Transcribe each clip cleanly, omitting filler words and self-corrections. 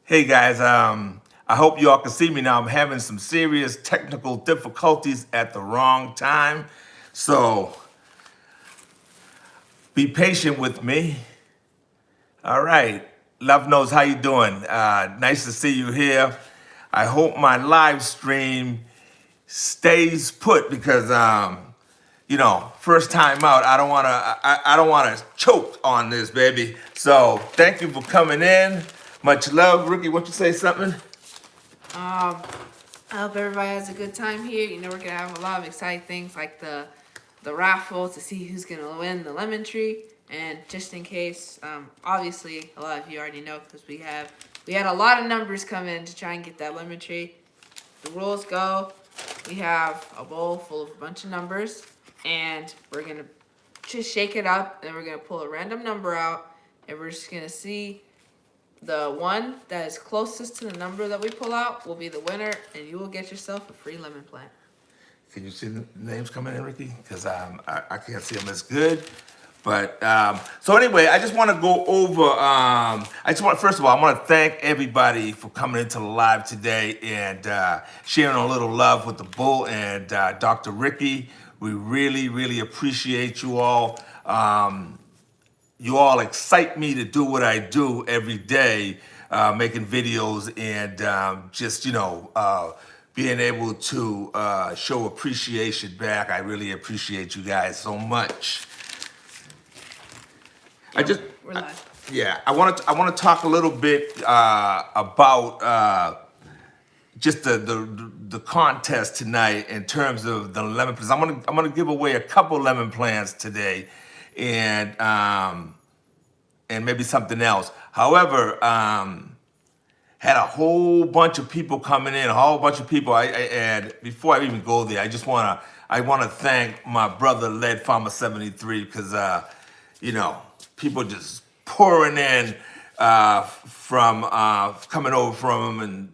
Hey guys, I hope you all can see me now. I'm having some serious technical difficulties at the wrong time. So be patient with me. All right. Love knows how you doing. Nice to see you here. I hope my live stream stays put because first time out, I don't wanna choke on this, baby. So thank you for coming in. Much love. Ricky, want you to say something? I hope everybody has a good time here. You know, we're gonna have a lot of exciting things like the raffle to see who's gonna win the lemon tree. And just in case, obviously a lot of you already know because we had a lot of numbers come in to try and get that lemon tree. The rules go: we have a bowl full of a bunch of numbers, and we're gonna just shake it up, and we're gonna pull a random number out, and we're just gonna see the one that is closest to the number that we pull out will be the winner, and you will get yourself a free lemon plant. Can you see the names coming in, Ricky? Because I can't see them as good. But so anyway, I just want to go over. First of all, I want to thank everybody for coming into the live today and sharing a little love with the bull and Dr. Ricky. We really, really appreciate you all. You all excite me to do what I do every day, making videos and being able to show appreciation back. I really appreciate you guys so much. We're live. I want to talk a little bit about just the contest tonight in terms of the lemon plants. I'm gonna give away a couple lemon plants today, and maybe something else. However, had a whole bunch of people coming in, a whole bunch of people. And before I even go there, I wanna thank my brother Lead Farmer 73 because people just pouring in from coming over from him and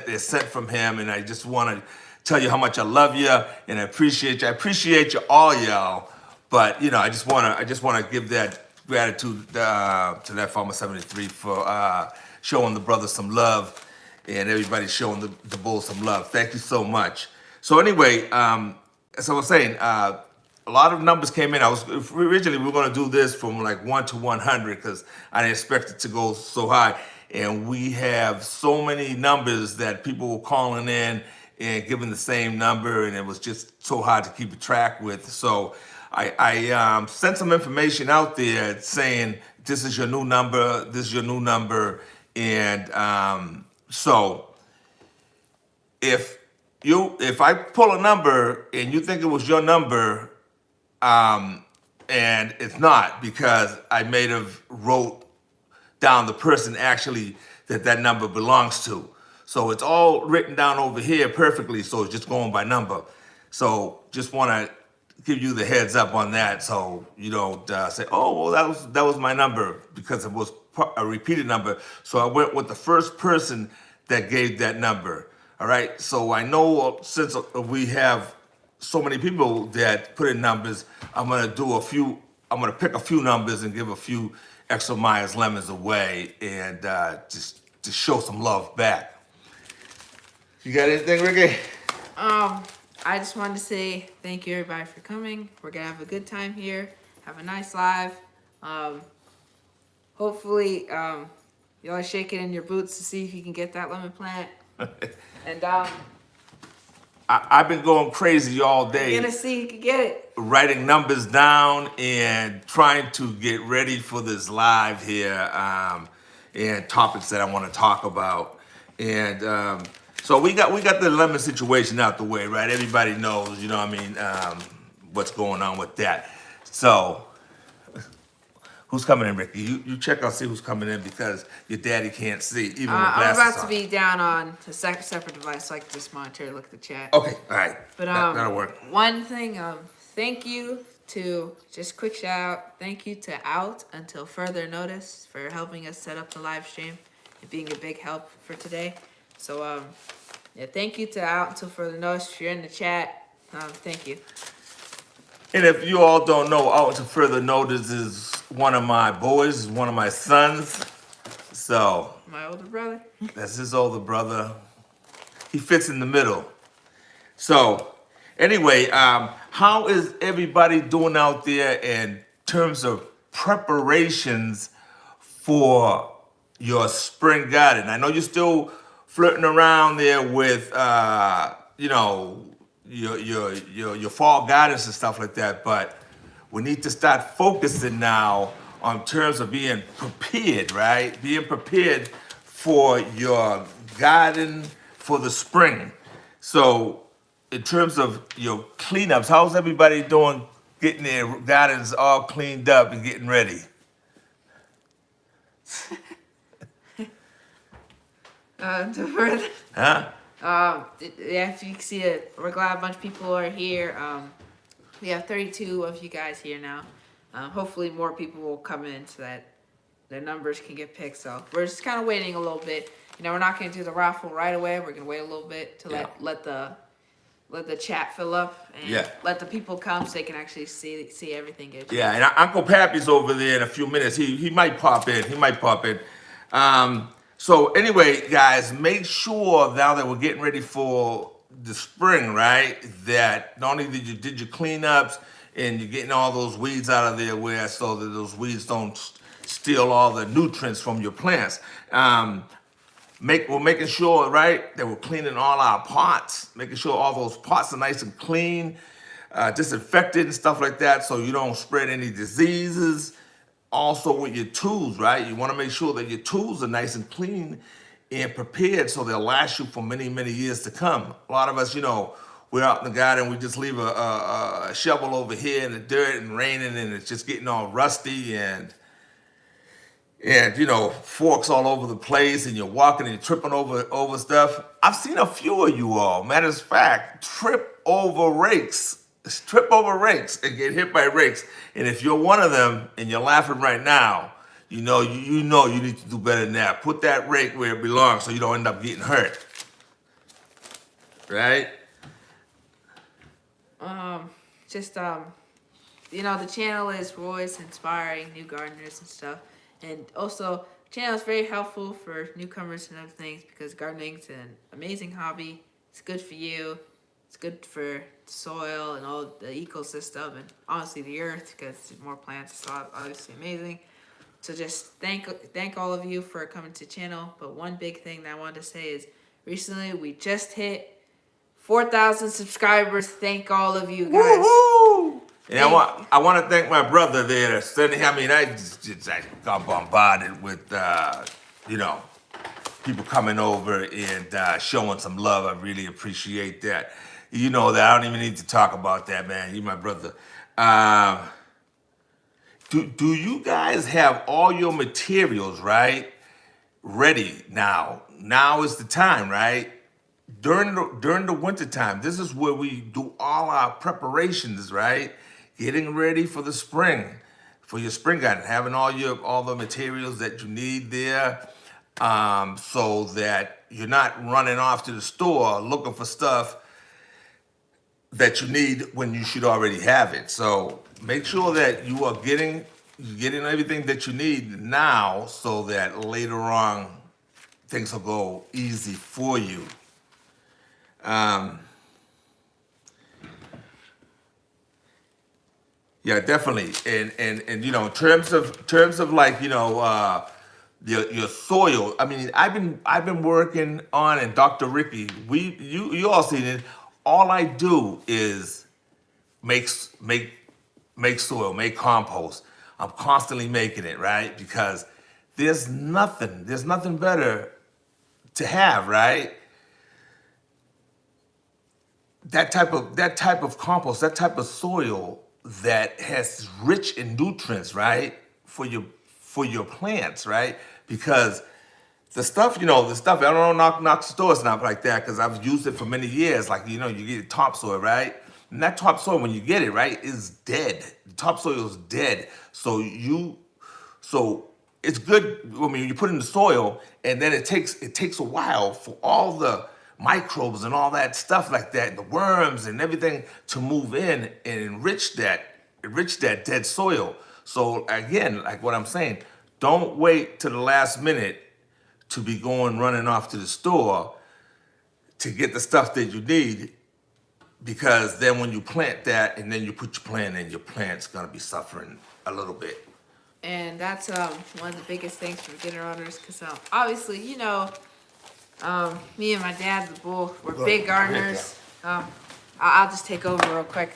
they're sent from him, and I just want to tell you how much I love you and I appreciate you. I appreciate you all, y'all. But I just want to give that gratitude to that Farmer 73 for showing the brother some love and everybody showing the bull some love. Thank you so much. So anyway, as I was saying, a lot of numbers came in. Originally we were going to do this from like 1 to 100 because I didn't expect it to go so high. And we have so many numbers that people were calling in and giving the same number, and it was just so hard to keep a track with. So I sent some information out there saying this is your new number, this is your new number, and so if I pull a number and you think it was your number, and it's not, because I may have wrote down the person actually that number belongs to. So it's all written down over here perfectly, so it's just going by number. So just want to give you the heads up on that, so you don't say, oh, well, that was my number, because it was a repeated number. So I went with the first person that gave that number. All right, so I know since we have so many people that put in numbers, I'm gonna pick a few numbers and give a few extra Myers lemons away, and just to show some love back. You got anything, Ricky? I just wanted to say thank you everybody for coming. We're gonna have a good time here. Have a nice live. Hopefully, y'all are shaking in your boots to see if you can get that lemon plant. And I've been going crazy all day. you're gonna see if you can get it. Writing numbers down and trying to get ready for this live here, and topics that I want to talk about. And so we got the lemon situation out the way, right? Everybody knows, what's going on with that. So who's coming in, Ricky? You check out, see who's coming in, because your daddy can't see, even with I'm glasses about to on. be down on a separate device so I can just monitor and look at the chat. Okay, all right. But that'll work. one thing, thank you to, just quick shout out, thank you to Out Until Further Notice for helping us set up the live stream and being a big help for today. So thank you to Out Until Further Notice. If you're in the chat, thank you. And if you all don't know, Out to Further Notice is one of my boys, one of my sons. So My older brother. that's his older brother. He fits in the middle. So anyway, how is everybody doing out there in terms of preparations for your spring garden? I know you're still flirting around there with your fall gardens and stuff like that, but we need to start focusing now on terms of being prepared, right? Being prepared for your garden for the spring. So in terms of your cleanups, how's everybody doing getting their gardens all cleaned up and getting ready? To further. Huh? Yeah, if you can see it, we're glad a bunch of people are here. We have 32 of you guys here now. Hopefully more people will come in so that their numbers can get picked. So we're just kind of waiting a little bit. We're not going to do the raffle right away. We're going to wait a little bit to let the chat fill up and let the people come so they can actually see everything get. Yeah, and Uncle Pappy's over there in a few minutes. He might pop in. So anyway, guys, make sure now that we're getting ready for the spring, right? That not only did your cleanups and you're getting all those weeds out of there, where so that those weeds don't steal all the nutrients from your plants. We're making sure, right, that we're cleaning all our pots, making sure all those pots are nice and clean, disinfected and stuff like that, so you don't spread any diseases. Also with your tools, right? You want to make sure that your tools are nice and clean and prepared so they'll last you for many, many years to come. A lot of us, we're out in the garden, we just leave a shovel over here in the dirt and raining and it's just getting all rusty and forks all over the place and you're walking and you're tripping over stuff. I've seen a few of you all, matter of fact, trip over rakes and get hit by rakes. And if you're one of them and you're laughing right now, you know you need to do better than that. Put that rake where it belongs so you don't end up getting hurt. Right? The channel is always inspiring new gardeners and stuff. And also, the channel is very helpful for newcomers and other things because gardening's an amazing hobby. It's good for you. It's good for the soil and all the ecosystem and honestly the earth because more plants is obviously amazing. So just thank all of you for coming to the channel. But one big thing that I wanted to say is recently we just hit 4,000 subscribers. Thank all of you guys. Woo-hoo! And I want to thank my brother there. I just got bombarded with people coming over and showing some love. I really appreciate that. You know that I don't even need to talk about that, man. You my brother. Do you guys have all your materials, right, ready now? Now is the time, right? During the winter time, this is where we do all our preparations, right? Getting ready for the spring, for your spring garden, having all the materials that you need there, so that you're not running off to the store looking for stuff that you need when you should already have it. So make sure that you are getting everything that you need now so that later on things will go easy for you. Yeah, definitely. And in terms of like, your soil. I mean, I've been working on, and Dr. Ricky, you all seen it. All I do is make soil, make compost. I'm constantly making it, right? Because there's nothing better to have, right? That type of compost, that type of soil that has rich in nutrients, right? For your plants, right? Because the stuff, I don't knock the stores not like that because I've used it for many years. Like, you get topsoil, right? And that topsoil, when you get it, right, is dead. The topsoil is dead. So it's good when you put it in the soil, and then it takes a while for all the microbes and all that stuff like that, and the worms and everything to move in and enrich that dead soil. So again, like what I'm saying, don't wait to the last minute to be going running off to the store to get the stuff that you need, because then when you plant that and then you put your plant in, your plant's gonna be suffering a little bit. And that's one of the biggest things for beginner owners, because obviously, me and my dad, the bull, we're big gardeners. I'll just take over real quick.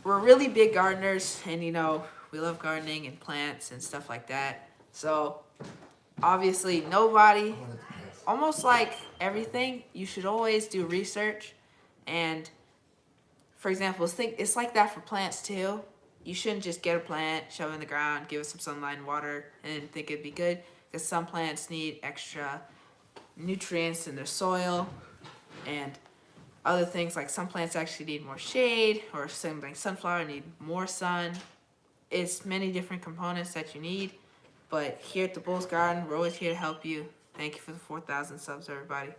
We're really big gardeners, and we love gardening and plants and stuff like that. So obviously nobody, almost like everything, you should always do research. And for example, it's like that for plants too. You shouldn't just get a plant, shove it in the ground, give it some sunlight and water, and think it'd be good, because some plants need extra nutrients in their soil, and other things, like some plants actually need more shade, or something like sunflower need more sun. It's many different components that you need, but here at the Bulls Garden, we're always here to help you. Thank you for the 4,000 subs, everybody.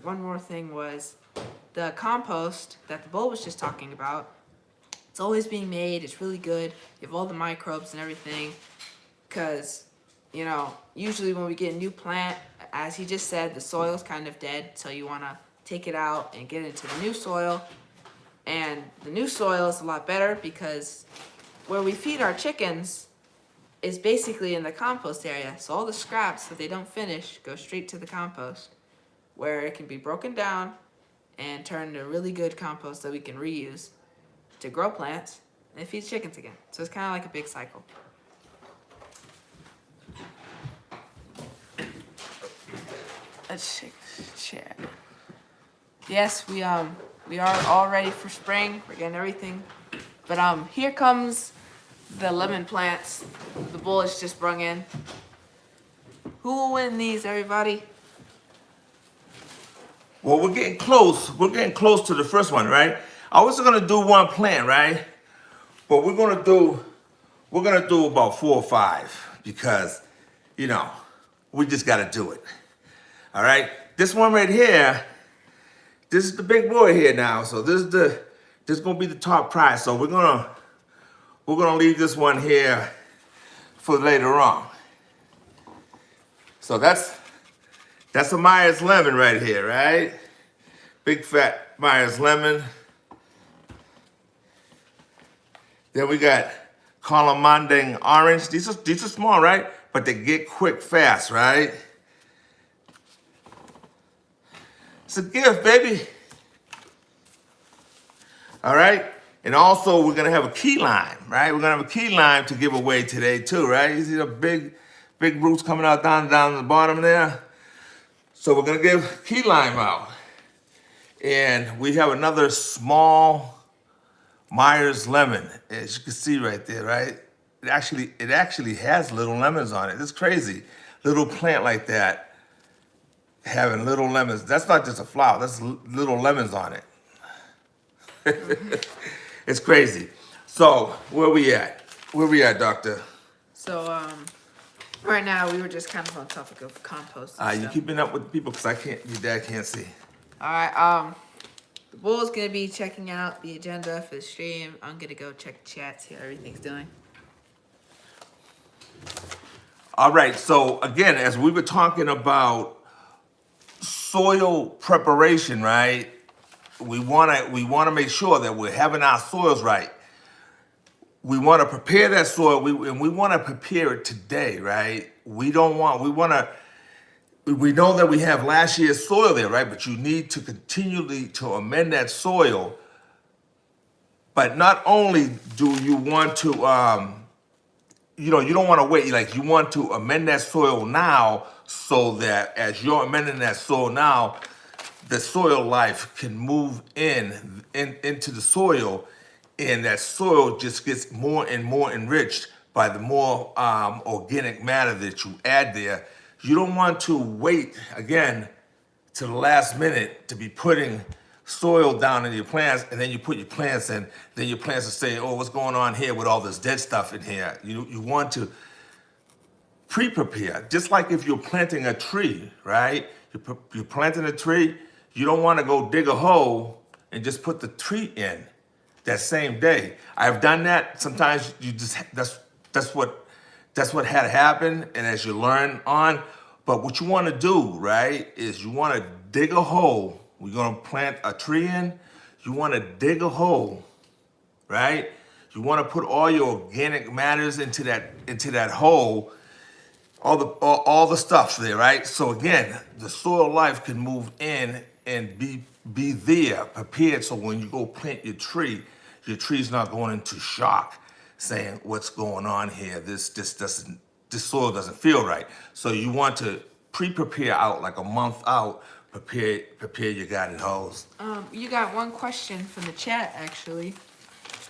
One more thing was the compost that the Bull was just talking about. It's always being made. It's really good. You have all the microbes and everything, because usually when we get a new plant, as he just said, the soil's kind of dead, so you want to take it out and get it into the new soil. And the new soil is a lot better, because where we feed our chickens is basically in the compost area. So all the scraps that they don't finish go straight to the compost, where it can be broken down and turned into really good compost that we can reuse to grow plants and feed chickens again. So it's kind of like a big cycle. Let's check the chat. Yes, we are all ready for spring. We're getting everything. But here comes the lemon plants the Bull has just brung in. Who will win these, everybody? Well, we're getting close. We're getting close to the first one, right? I was gonna do one plant, right? But we're gonna do about 4 or 5, because we just gotta do it. All right? This one right here, this is the big boy here now. So this is gonna be the top prize. So we're gonna leave this one here for later on. So that's a Myers lemon right here, right? Big fat Myers lemon. Then we got Colomanding orange. These are small, right? But they get quick fast, right? It's a gift, baby. All right? And also we're gonna have a key lime, right? We're gonna have a key lime to give away today too, right? You see the big roots coming out down the bottom there? So we're gonna give key lime out. And we have another small Myers lemon, as you can see right there, right? It actually has little lemons on it. It's crazy. Little plant like that having little lemons. That's not just a flower, that's little lemons on it. It's crazy. So where we at? Where we at, doctor? So right now we were just kind of on topic of compost. You keeping up with the people, because your dad can't see. All right. The Bull's gonna be checking out the agenda for the stream. I'm gonna go check the chat, see how everything's doing. All right. So again, as we were talking about soil preparation, right? We wanna make sure that we're having our soils right. We want to prepare that soil, and we want to prepare it today, right? We know that we have last year's soil there, right? But you need to continually to amend that soil. But not only do you want to, you don't want to wait. Like, you want to amend that soil now, so that as you're amending that soil now, the soil life can move into the soil, and that soil just gets more and more enriched by the more organic matter that you add there. You don't want to wait, again, to the last minute to be putting soil down in your plants, and then you put your plants in, then your plants are saying, oh, what's going on here with all this dead stuff in here? You want to pre-prepare, just like if you're planting a tree, right? You're planting a tree, you don't want to go dig a hole and just put the tree in. that same day. I've done that. Sometimes you just that's what had to happen, and as you learn on. But what you want to do, right, is you want to dig a hole. We're gonna plant a tree in. You want to dig a hole, right? You want to put all your organic matters into that hole, all the stuff there, right? So again, the soil life can move in and be there, prepared. So when you go plant your tree's not going into shock, saying what's going on here. This soil doesn't feel right. So you want to prepare out like a month out. Prepare your garden hose. You got one question from the chat actually.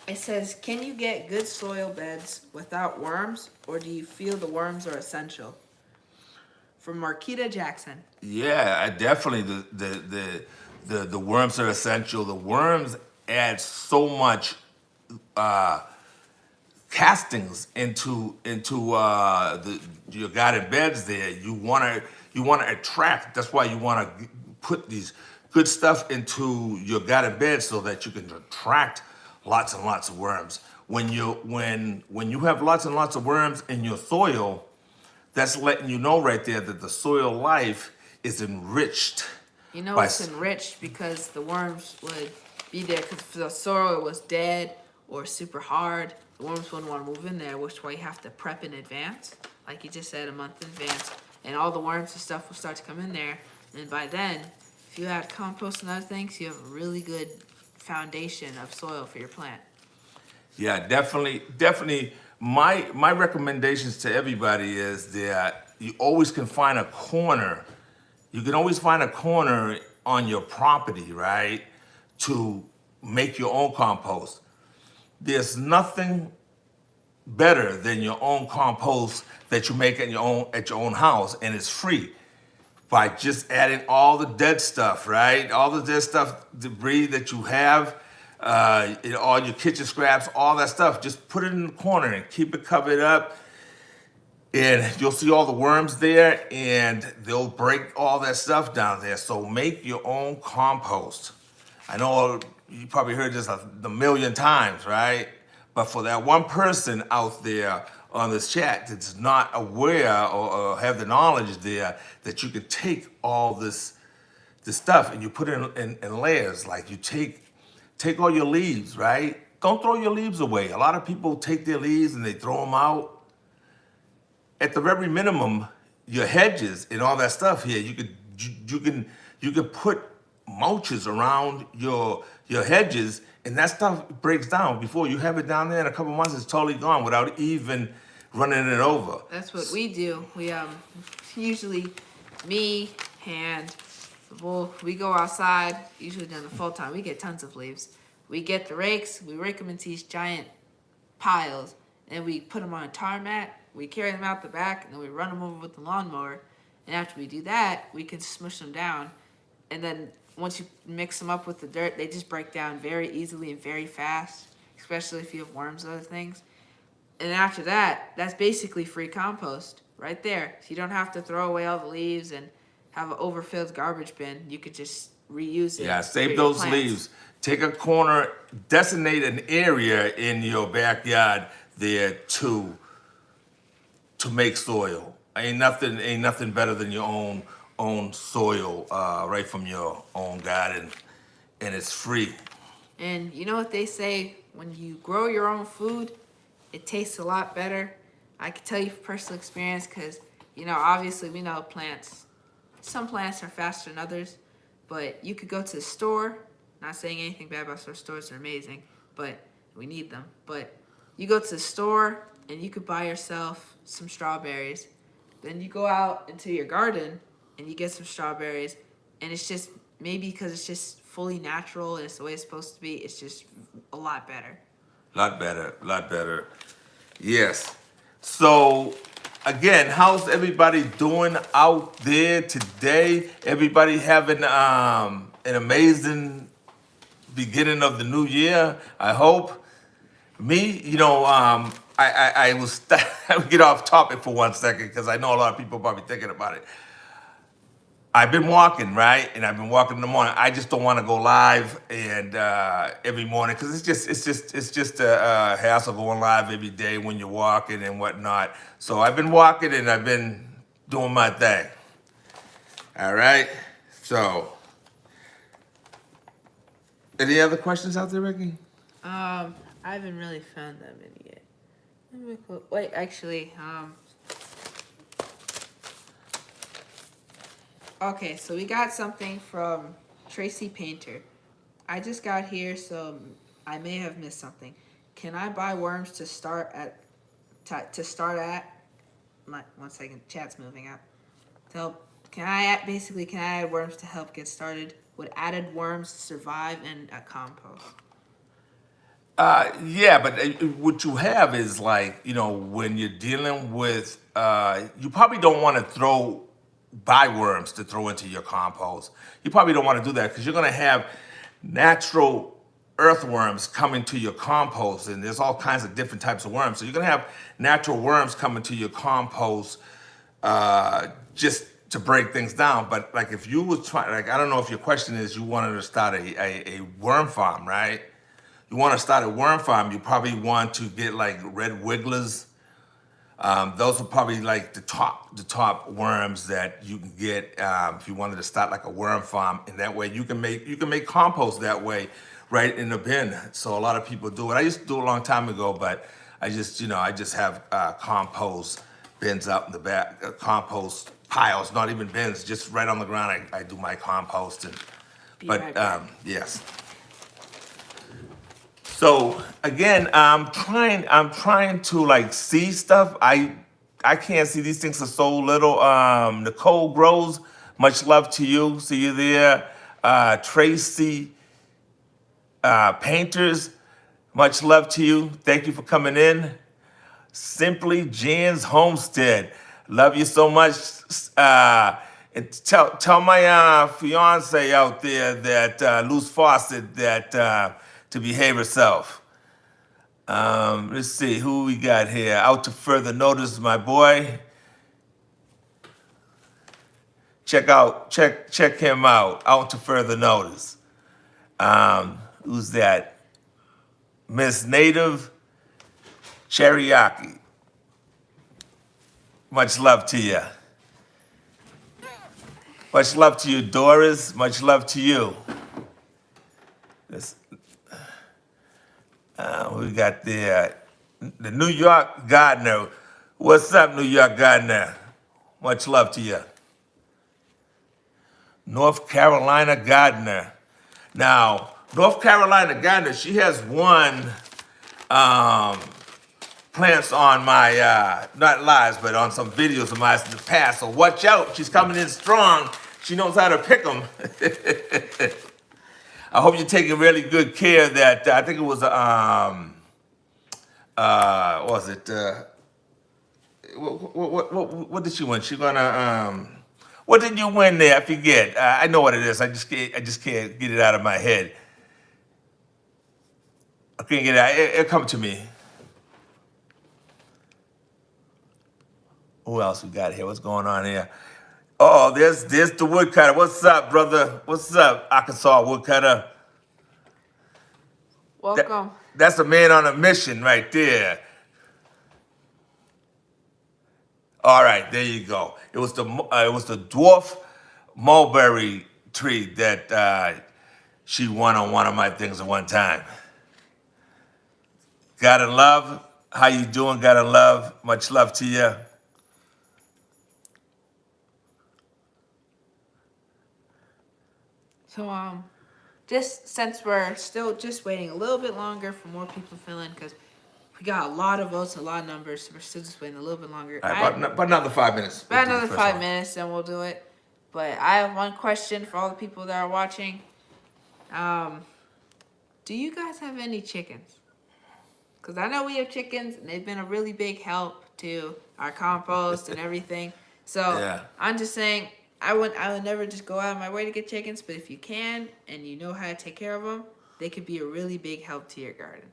It says, can you get good soil beds without worms, or do you feel the worms are essential? From Marquita Jackson. Yeah, I definitely the worms are essential. The worms add so much castings into your garden beds there. You wanna attract. That's why you wanna put these good stuff into your garden bed so that you can attract lots and lots of worms. When you have lots and lots of worms in your soil, that's letting you know right there that the soil life is enriched. You know by it's enriched because the worms would be there, because if the soil was dead or super hard, the worms wouldn't want to move in there, which is why you have to prep in advance, like you just said, a month in advance, and all the worms and stuff will start to come in there, and by then, if you add compost and other things, you have a really good foundation of soil for your plant. Yeah, definitely. My recommendations to everybody is that you always can find a corner. You can always find a corner on your property, right, to make your own compost. There's nothing better than your own compost that you make at your own house, and it's free by just adding all the dead stuff, right? All the dead stuff, debris that you have, all your kitchen scraps, all that stuff. Just put it in the corner and keep it covered up, and you'll see all the worms there, and they'll break all that stuff down there. So make your own compost. I know you probably heard this a million times, right? But for that one person out there on this chat that's not aware or have the knowledge there, that you could take all this stuff and you put it in layers. Like you take all your leaves, right? Don't throw your leaves away. A lot of people take their leaves and they throw them out. At the very minimum, your hedges and all that stuff here, you could put mulches around your hedges, and that stuff breaks down before you have it down there in a couple months. It's totally gone without even running it over. That's what we do. We usually, me and the bull, we go outside usually during the fall time. We get tons of leaves. We get the rakes, we rake them into these giant piles, and we put them on a tar mat. We carry them out the back, and then we run them over with the lawnmower. And after we do that, we can smush them down. And then once you mix them up with the dirt, they just break down very easily and very fast, especially if you have worms and other things. And after that, that's basically free compost right there. So you don't have to throw away all the leaves and have an overfilled garbage bin. You could just reuse it. Yeah, save those leaves. Take a corner, designate an area in your backyard there to make soil. Ain't nothing better than your own soil, right from your own garden, and it's free. And you know what they say, when you grow your own food, it tastes a lot better. I can tell you from personal experience, because obviously we know plants, some plants are faster than others, but you could go to the store, not saying anything bad about stores are amazing, but we need them. But you go to the store and you could buy yourself some strawberries. Then you go out into your garden and you get some strawberries, and it's just, maybe because it's just fully natural and it's the way it's supposed to be, it's just a lot better. Lot better. Yes. So again, how's everybody doing out there today? Everybody having an amazing beginning of the new year, I hope. Me, I would get off topic for 1 second because I know a lot of people are probably thinking about it. I've been walking, right? And I've been walking in the morning. I just don't want to go live and every morning because it's just a hassle going live every day when you're walking and whatnot. So I've been walking and I've been doing my thing. All right. So, any other questions out there, Ricky? I haven't really found that many yet. Wait, actually, okay, so we got something from Tracy Painter. I just got here, so I may have missed something. Can I buy worms to start at? Like, 1 second, chat's moving out. To help, can I add worms to help get started? Would added worms survive in a compost? Yeah, but what you have is like, when you're dealing with, you probably don't want to buy worms to throw into your compost. You probably don't want to do that because you're going to have natural earthworms coming to your compost, and there's all kinds of different types of worms. So you're going to have natural worms coming to your compost just to break things down. But like if you was trying, like I don't know if your question is you wanted to start a worm farm, right? You want to start a worm farm, you probably want to get like red wigglers. Those are probably like the top worms that you can get if you wanted to start like a worm farm, and that way you can make compost that way, right in the bin. So a lot of people do it. I used to do it a long time ago, but I just have compost bins out in the back, compost piles, not even bins, just right on the ground. I do my compost yes. So again, I'm trying to like see stuff. I can't see, these things are so little. Nicole Grows, much love to you. See you there. Tracy Painters, much love to you. Thank you for coming in. Simply Jan's Homestead, love you so much. And tell my fiance out there that loose faucet that. To behave herself. Let's see who we got here. Out to further notice, my boy. Check him out. Out to further notice. Who's that? Miss Native Cherryaki. Much love to you. Much love to you, Doris. Much love to you. We got the New York Gardener. What's up, New York Gardener? Much love to you. North Carolina Gardener. Now, North Carolina Gardener, she has won plants on my, not lives, but on some videos of mine in the past. So watch out. She's coming in strong. She knows how to pick them. I hope you're taking really good care of that. I think it was what was it? What did she win? She gonna what did you win there? I forget. I know what it is. I just can't get it out of my head. I can't get it out. It'll come to me. Who else we got here? What's going on here? Oh, there's the woodcutter. What's up, brother? What's up, Arkansas woodcutter? Welcome. That's a man on a mission right there. All right, there you go. It was the dwarf mulberry tree that she won on one of my things at one time. God and love. How you doing? God and love. Much love to you. So, just since we're still just waiting a little bit longer for more people to fill in, because we got a lot of votes, a lot of numbers, so we're still just waiting a little bit longer. All right, but another 5 minutes. About another 5 minutes, then we'll do it. But I have one question for all the people that are watching. Do you guys have any chickens? Because I know we have chickens, and they've been a really big help to our compost and everything. So yeah. I'm just saying, I would never just go out of my way to get chickens, but if you can and you know how to take care of them, they could be a really big help to your garden.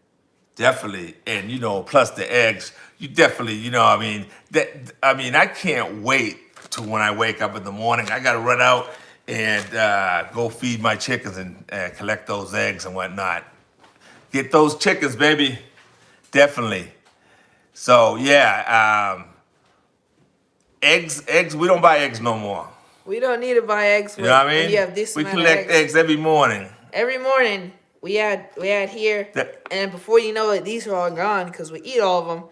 Definitely, and plus the eggs, you definitely, I can't wait to when I wake up in the morning. I got to run out and go feed my chickens and collect those eggs and whatnot. Get those chickens, baby. Definitely. So yeah, eggs. We don't buy eggs no more. We don't need to buy eggs You know what I when mean? you have this We amount of collect eggs every morning. Every morning we had here, That- and before you know it, these are all gone because we eat all of them.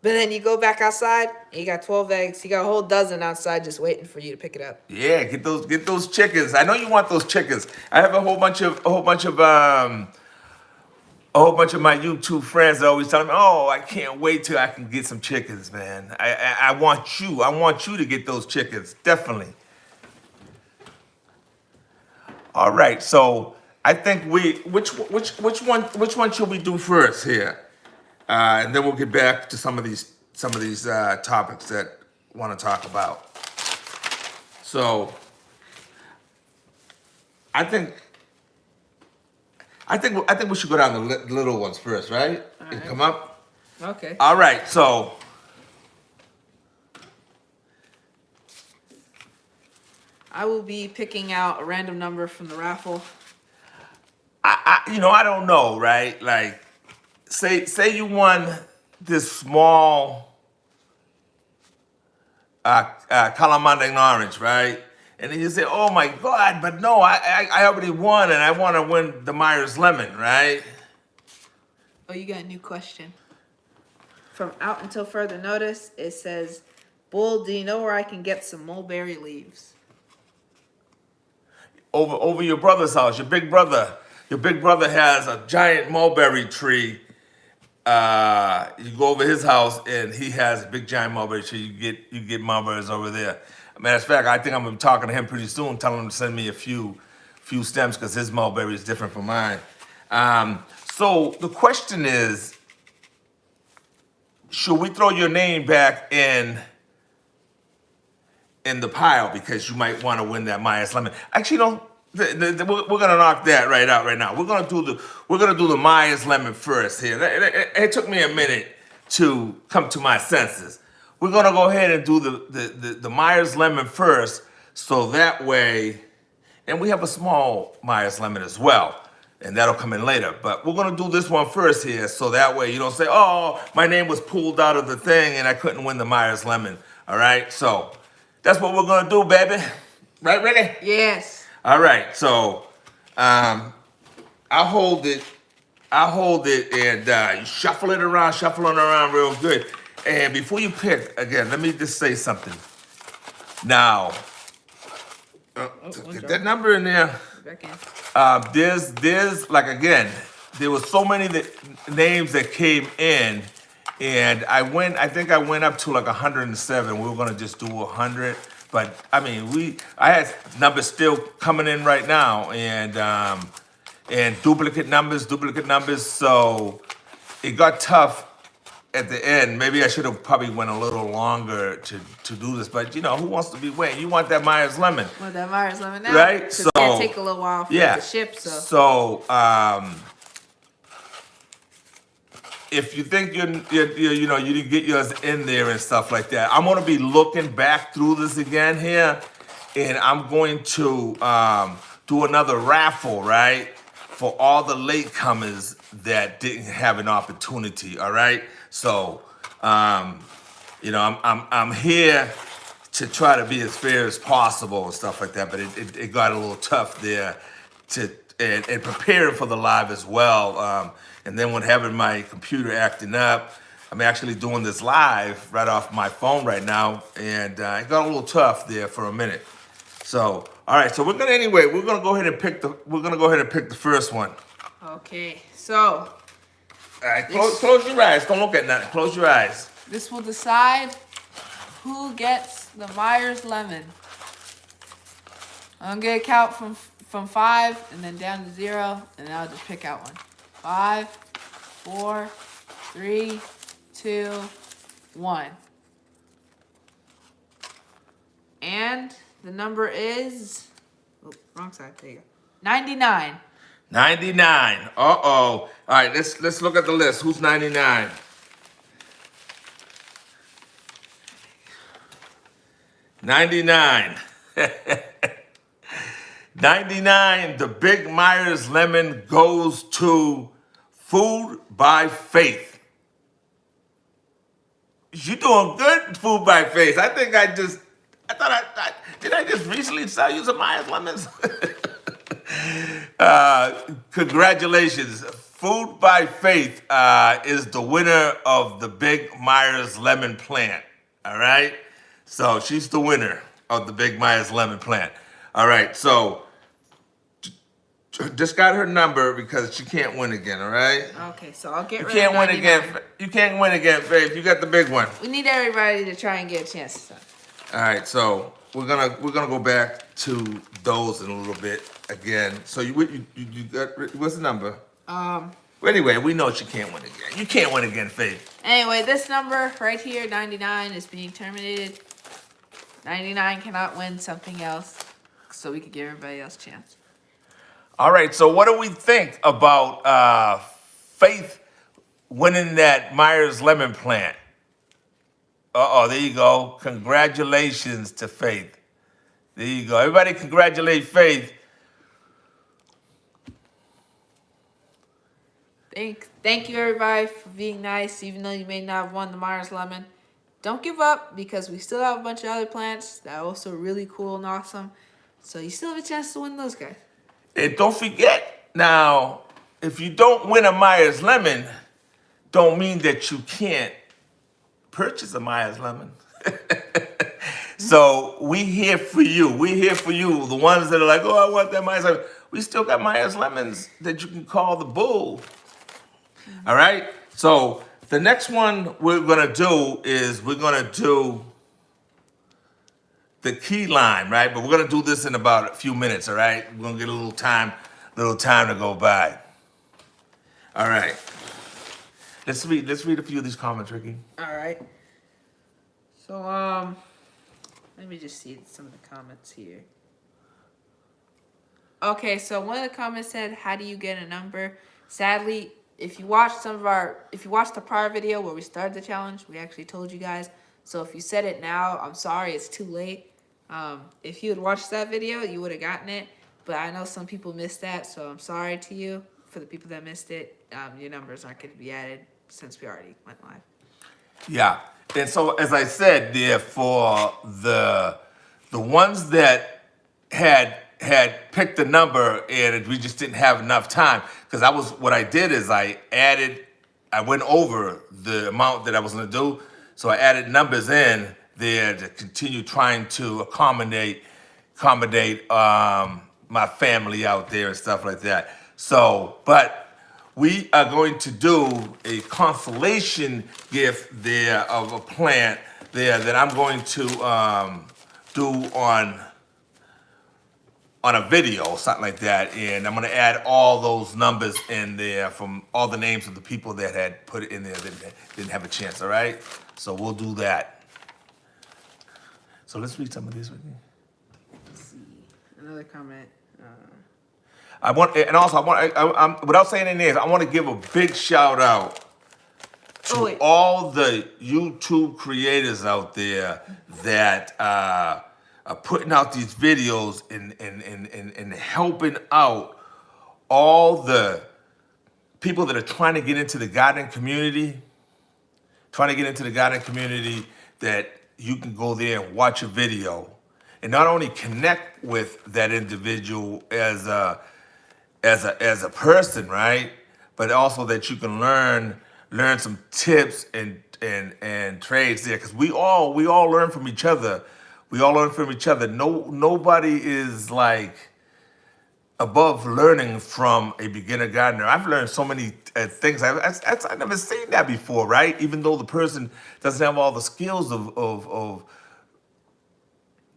But then you go back outside, and you got 12 eggs. You got a whole dozen outside just waiting for you to pick it up. Yeah, get those chickens. I know you want those chickens. I have a whole bunch of my YouTube friends that always tell me, "Oh, I can't wait till I can get some chickens, man. I want you. I want you to get those chickens, definitely." All right, so I think which one should we do first here, and then we'll get back to some of these topics that I want to talk about. So I think we should go down the little ones first, right? All And right. come up. Okay. All right, so I will be picking out a random number from the raffle. I don't know, right? Like, say you won this small calamari orange, right? And then you say, "Oh my God!" But no, I already won, and I want to win the Myers lemon, right? Oh, you got a new question. From out until further notice, it says, "Bull, do you know where I can get some mulberry leaves?" Over your brother's house, your big brother. Your big brother has a giant mulberry tree. You go over his house and he has a big giant mulberry tree. You get mulberries over there. Matter of fact, I think I'm gonna be talking to him pretty soon, telling him to send me a few stems because his mulberry is different from mine. So the question is, should we throw your name back in the pile because you might want to win that Myers lemon? Actually, no. We're gonna knock that right out right now. We're gonna do the Myers lemon first here. It took me a minute to come to my senses. We're gonna go ahead and do the Myers lemon first, so that way, and we have a small Myers lemon as well, and that'll come in later. But we're gonna do this one first here, so that way you don't say, "Oh, my name was pulled out of the thing and I couldn't win the Myers lemon." All right, so that's what we're gonna do, baby. Right, ready? Yes. All right, so I'll hold it, and you shuffle it around real good. And before you pick, again, let me just say something. Now, get that number in there. Back in. There's like, again, there was so many names that came in, and I think I went up to like 107. We were gonna just do 100. But I mean, I had numbers still coming in right now, and duplicate numbers. So it got tough at the end. Maybe I should have probably went a little longer to do this. But you know, who wants to be waiting? You want that Myers lemon, Want that Myers lemon now? right? 'Cause So it's gonna take a little while for it yeah. to ship. So So if you think you didn't get yours in there and stuff like that, I'm gonna be looking back through this again here, and I'm going to do another raffle, right, for all the latecomers that didn't have an opportunity. All right, so I'm here to try to be as fair as possible and stuff like that, but it got a little tough there and preparing for the live as well. And then when having my computer acting up, I'm actually doing this live right off my phone right now, and it got a little tough there for a minute. So, all right, so we're gonna go ahead and pick the first one. okay, so All right, close your eyes. Don't look at nothing. Close your eyes. this will decide who gets the Myers lemon. I'm gonna count from 5 and then down to 0, and then I'll just pick out one. 5, 4, 3, 2, 1. And the number is, wrong side. There you go. 99. 99. All right, let's look at the list. Who's 99? 99. 99, the Big Myers lemon goes to Food by Faith. You doing good, Food by Faith. I think did I just recently sell you some Myers lemons? Congratulations. Food by Faith is the winner of the Big Myers lemon plant. All right? So she's the winner of the Big Myers lemon plant. All right, so just got her number because she can't win again, all right? Okay, so I'll get You rid can't of win 99. again. You can't win again, Faith. You got the big one. We need everybody to try and get a chance. All right, so we're gonna go back to those in a little bit again. So you got what's the number? Well, anyway, we know she can't win again. You can't win again, Faith. Anyway, this number right here, 99, is being terminated. 99 cannot win something else, so we can give everybody else a chance. All right, so what do we think about Faith winning that Myers lemon plant? There you go. Congratulations to Faith. There you go. Everybody congratulate Faith. Thank you, everybody, for being nice, even though you may not have won the Myers lemon. Don't give up, because we still have a bunch of other plants that are also really cool and awesome. So you still have a chance to win those guys. And don't forget, now, if you don't win a Myers lemon, don't mean that you can't purchase a Myers lemon. So we here for you. We here for you. The ones that are like, oh, I want that Myers lemon. We still got Myers lemons that you can call the bull. All right? So the next one we're going to do is we're going to do the key lime, right? But we're going to do this in about a few minutes, all right? We're going to get a little time to go by. All right. Let's read a few of these comments, Ricky. All right. So, let me just see some of the comments here. Okay, so one of the comments said, "How do you get a number?" Sadly, if you watched the prior video where we started the challenge, we actually told you guys. So if you said it now, I'm sorry, it's too late. If you had watched that video, you would have gotten it. But I know some people missed that, so I'm sorry to you. For the people that missed it, your numbers aren't going to be added since we already went live. Yeah. And so, as I said there, for the ones that had picked the number and we just didn't have enough time, because what I did is I went over the amount that I was going to do, so I added numbers in there to continue trying to accommodate my family out there and stuff like that. So, but we are going to do a consolation gift there of a plant there that I'm going to do on a video or something like that, and I'm going to add all those numbers in there from all the names of the people that had put it in there that didn't have a chance. All right, so we'll do that. So let's read some of these with me. Let's see. Another comment. Without saying any names, I want to give a big shout out to all the YouTube creators out there that are putting out these videos and helping out all the people that are trying to get into the gardening community, that you can go there and watch a video and not only connect with that individual as a person, right? But also that you can learn some tips and trades there, because we all learn from each other. Nobody is like above learning from a beginner gardener. I've learned so many things. I've never seen that before, right? Even though the person doesn't have all the skills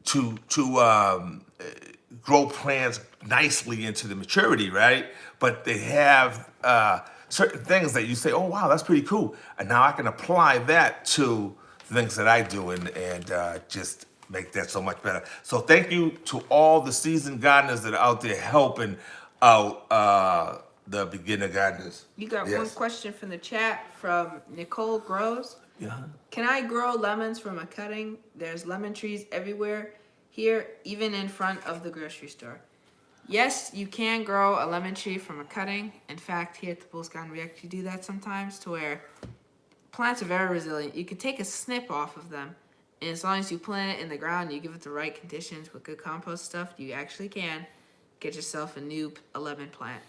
to grow plants nicely into the maturity, right? But they have certain things that you say, oh, wow, that's pretty cool. And now I can apply that to things that I do and just make that so much better. So thank you to all the seasoned gardeners that are out there helping out the beginner gardeners. You got one question from the chat from Nicole Groves. Yeah. Can I grow lemons from a cutting? There's lemon trees everywhere here, even in front of the grocery store. Yes, you can grow a lemon tree from a cutting. In fact, here at the Bulls Garden, we actually do that sometimes to where plants are very resilient. You can take a snip off of them, and as long as you plant it in the ground, you give it the right conditions with good compost stuff, you actually can get yourself a lemon plant.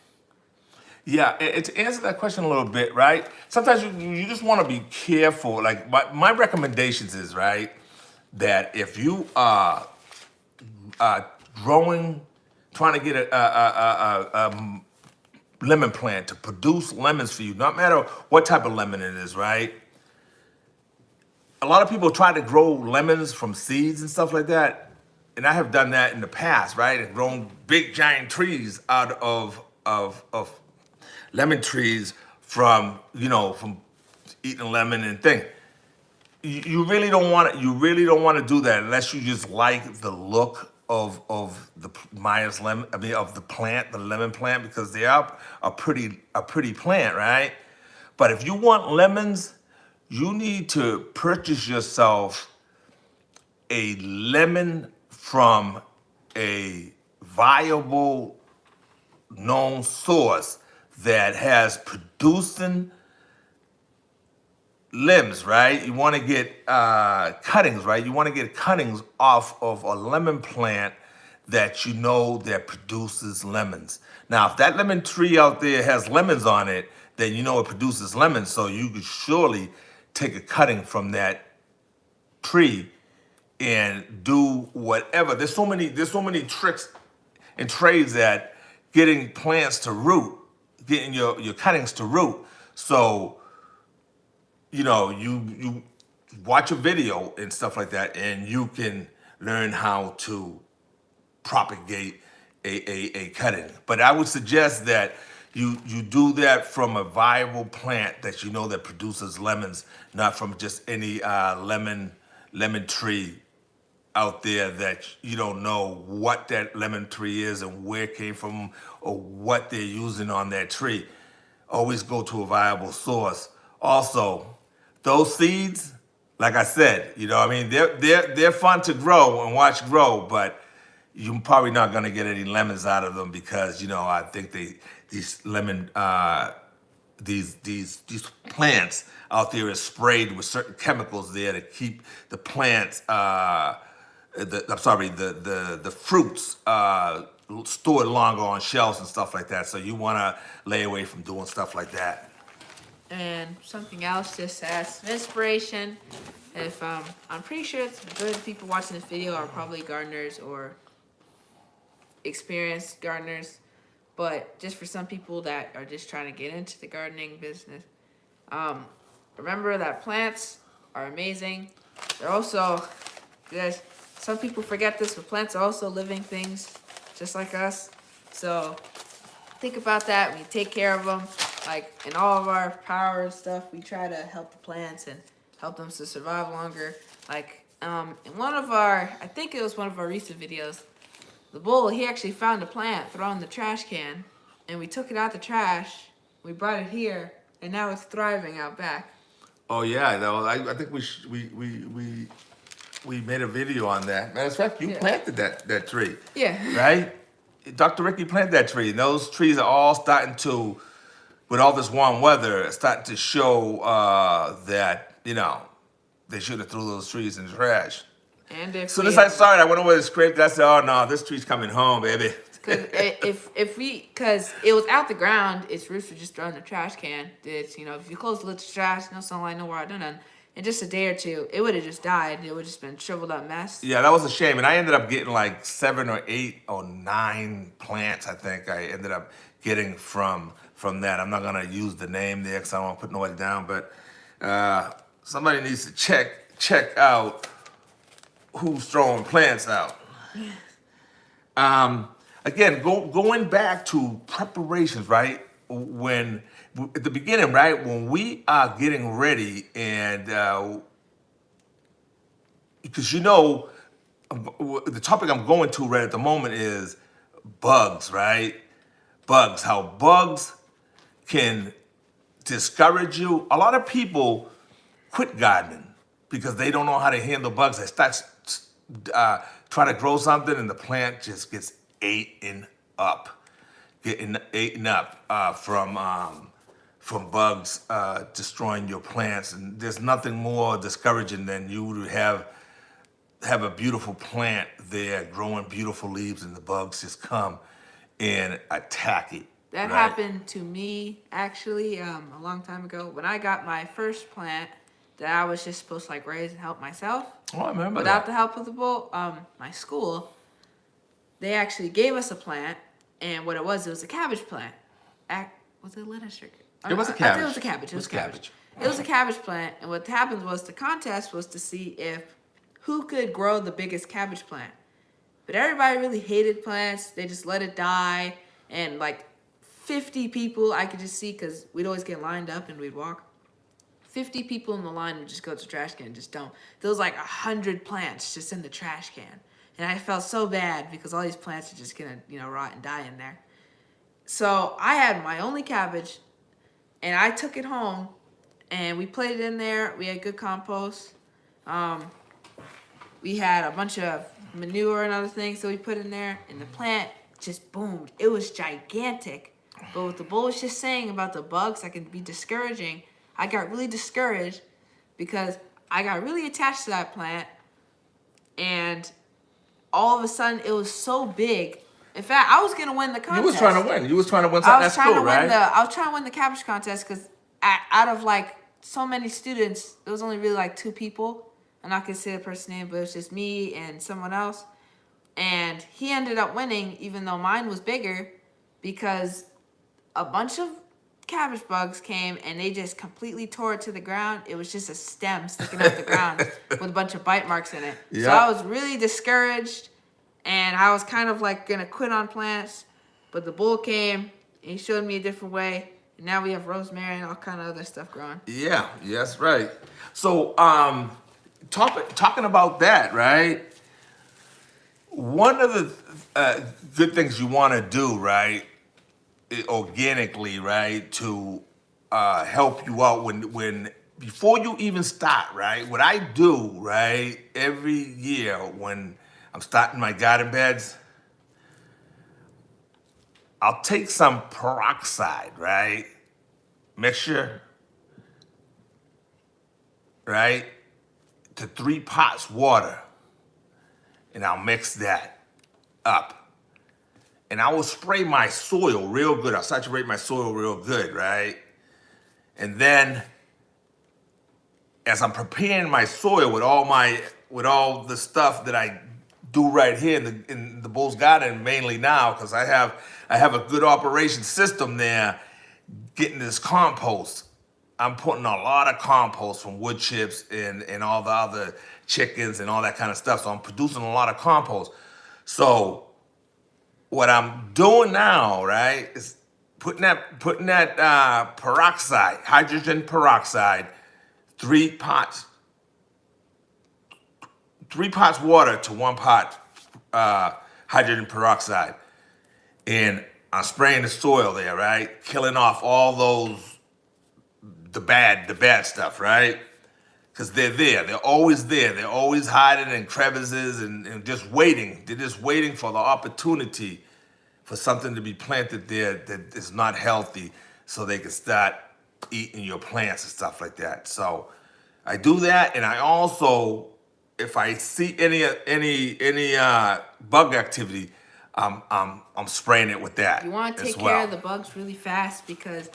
Yeah, to answer that question a little bit, right? Sometimes you just want to be careful. Like my recommendations is, right, that if you are growing, trying to get a lemon plant to produce lemons for you, no matter what type of lemon it is, right? A lot of people try to grow lemons from seeds and stuff like that. And I have done that in the past, right? And grown big giant trees out of lemon trees from, from eating a lemon and thing. You really don't want to. You really don't want to do that unless you just like the look of the Myers lemon. I mean, of the plant, the lemon plant, because they are a pretty plant, right? But if you want lemons, you need to purchase yourself a lemon from a viable known source that has producing limbs, right? You want to get cuttings, right? You want to get cuttings off of a lemon plant that you know that produces lemons. Now, if that lemon tree out there has lemons on it, then you know it produces lemons. So you could surely take a cutting from that tree and do whatever. There's so many tricks and trades at getting plants to root, getting your cuttings to root. So you watch a video and stuff like that, and you can learn how to propagate a cutting. But I would suggest that you do that from a viable plant that you know that produces lemons, not from just any lemon tree out there that you don't know what that lemon tree is and where it came from or what they're using on that tree. Always go to a viable source. Also, those seeds, like I said, they're fun to grow and watch grow, but you're probably not gonna get any lemons out of them because I think these lemon these plants out there is sprayed with certain chemicals there to keep the plants the fruits stored longer on shelves and stuff like that. So you want to lay away from doing stuff like that. And something else, just as inspiration, if I'm pretty sure it's good people watching this video are probably gardeners or experienced gardeners, but just for some people that are just trying to get into the gardening business, remember that plants are amazing. They're also, there's some people forget this, but plants are also living things just like us. So think about that. We take care of them. Like in all of our power and stuff, we try to help the plants and help them to survive longer. Like in one of our, I think it was one of our recent videos, the bull, he actually found a plant thrown in the trash can, and we took it out the trash. We brought it here, and now it's thriving out back. Oh yeah, no, I think we made a video on that. Matter of fact, you planted that tree. Yeah. Right? Dr. Ricky planted that tree, and those trees are all starting to, with all this warm weather, starting to show that they should have threw those trees in the trash. And if So as I started, I went over and scraped. I said, "Oh no, this tree's coming home, baby." Because it was out the ground, its roots were just thrown in the trash can. It's if you close the lid to trash, no sunlight, no water, none. In just a day or two, it would have just died. It would have just been shriveled up mess. Yeah, that was a shame, and I ended up getting like 7 or 8 or 9 plants. I think I ended up getting from that. I'm not gonna use the name there because I don't want to put nobody down, but somebody needs to check out who's throwing plants out. Again, going back to preparations, right? When at the beginning, right, when we are getting ready, and because the topic I'm going to right at the moment is bugs, right? Bugs, how bugs can discourage you. A lot of people quit gardening because they don't know how to handle bugs. They start try to grow something and the plant just gets eaten up, from bugs destroying your plants. And there's nothing more discouraging than you to have a beautiful plant there growing beautiful leaves and the bugs just come and attack it. That right? happened to me actually a long time ago when I got my first plant that I was just supposed to like raise and help myself. Oh, I remember Without that. the help of the bull, my school, they actually gave us a plant, and what it was a cabbage plant. Was it lettuce? It was a I think cabbage. it was a cabbage. It was cabbage. cabbage. It was a cabbage plant, and what happened was the contest was to see if who could grow the biggest cabbage plant. But everybody really hated plants. They just let it die, and like 50 people I could just see because we'd always get lined up and we'd walk. 50 people in the line would just go to the trash can and just dump. There was like 100 plants just in the trash can. And I felt so bad because all these plants are just gonna, rot and die in there. So I had my only cabbage and I took it home and we put it in there. We had good compost. We had a bunch of manure and other things that we put in there, and the plant just boomed. It was gigantic. But what the bull was just saying about the bugs, that can be discouraging. I got really discouraged because I got really attached to that plant, and all of a sudden it was so big. In fact, I was gonna win the contest. You was trying to win. You was trying to win something at school, right? I was trying to win the cabbage contest because out of like so many students, there was only really like 2 people. I'm not gonna say the person's name, but it was just me and someone else. And he ended up winning, even though mine was bigger, because a bunch of cabbage bugs came and they just completely tore it to the ground. It was just a stem sticking out the ground with a bunch of bite marks in it. Yep. So I was really discouraged, and I was kind of like gonna quit on plants. But the bull came and he showed me a different way. And now we have rosemary and all kind of other stuff growing. Yeah, yes, right. So, talking about that, right? One of the good things you want to do, right, organically, right, to help you out when before you even start, right? What I do, right, every year when I'm starting my garden beds, I'll take some peroxide, right, mixture, right, to 3 pots water, and I'll mix that up. And I will spray my soil real good. I'll saturate my soil real good, right? And then as I'm preparing my soil with all the stuff that I do right here in the Bull's Garden, mainly now, because I have a good operation system there, getting this compost. I'm putting a lot of compost from wood chips and all the other chickens and all that kind of stuff. So I'm producing a lot of compost. So what I'm doing now, right, is putting that peroxide, hydrogen peroxide, 3 pots water to 1 pot hydrogen peroxide, and I'm spraying the soil there, right, killing off all those the bad stuff, right? Because they're there. They're always there. They're always hiding in crevices and just waiting. They're just waiting for the opportunity for something to be planted there that is not healthy so they can start eating your plants and stuff like that. So I do that, and I also, if I see any bug activity, I'm spraying it with that. You want to take as well. care of the bugs really fast because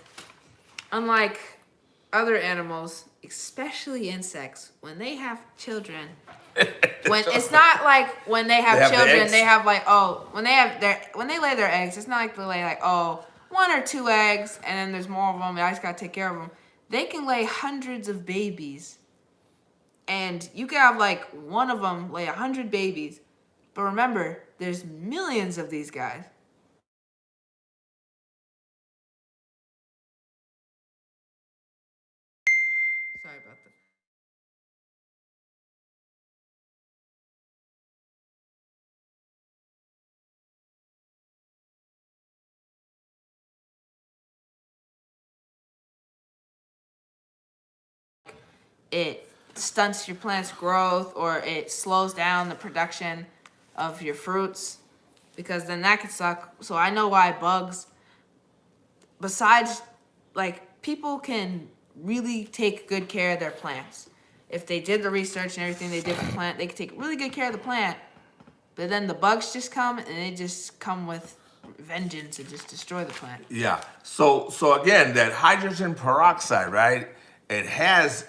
unlike other animals, especially insects, when they have children, when it's not like when they have children, they have like when they lay their eggs, it's not like they lay like 1 or 2 eggs and then there's more of them and I just gotta take care of them. They can lay hundreds of babies, and you can have like one of them lay 100 babies, but remember, there's millions of these guys. Sorry about that. it stunts your plant's growth or it slows down the production of your fruits, because then that could suck. So I know why bugs, besides, like, people can really take good care of their plants. If they did the research and everything they did with the plant, they could take really good care of the plant. But then the bugs just come and they just come with vengeance and just destroy the plant. Yeah. So again, that hydrogen peroxide, right? It has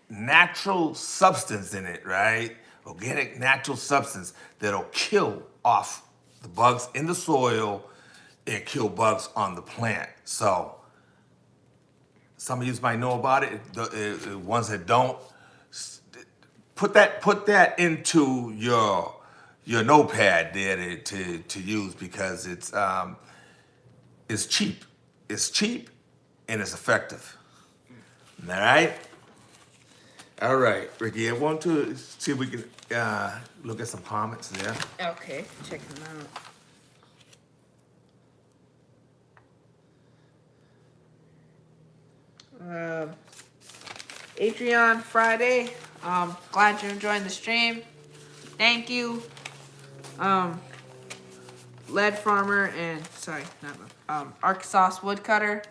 natural substance in it, right? Organic natural substance that'll kill off the bugs in the soil and kill bugs on the plant. So some of you might know about it. The ones that don't, put that into your notepad there to use, because it's cheap. It's cheap and it's effective. All right. All right, Ricky. I want to see if we can look at some comments there. Okay, check them out. Adrian Friday, glad you're enjoying the stream. Thank you. Lead Farmer and Arkansas Woodcutter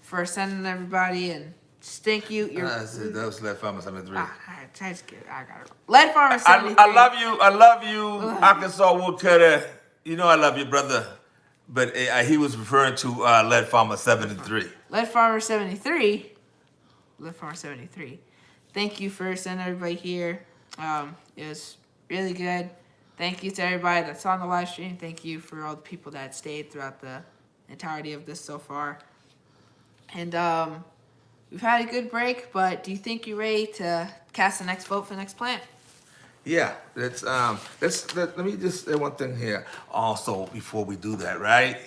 for sending everybody, and Stink you. That was Lead Farmer 73. I got it. Lead Farmer 73. I love you, Arkansas Woodcutter. You know I love you, brother. But he was referring to Lead Farmer 73. Lead Farmer 73. Lead Farmer 73. Thank you for sending everybody here. It was really good. Thank you to everybody that's on the live stream. Thank you for all the people that stayed throughout the entirety of this so far. And we've had a good break, but do you think you're ready to cast the next vote for the next plant? Yeah, let me just say one thing here. Also, before we do that, right?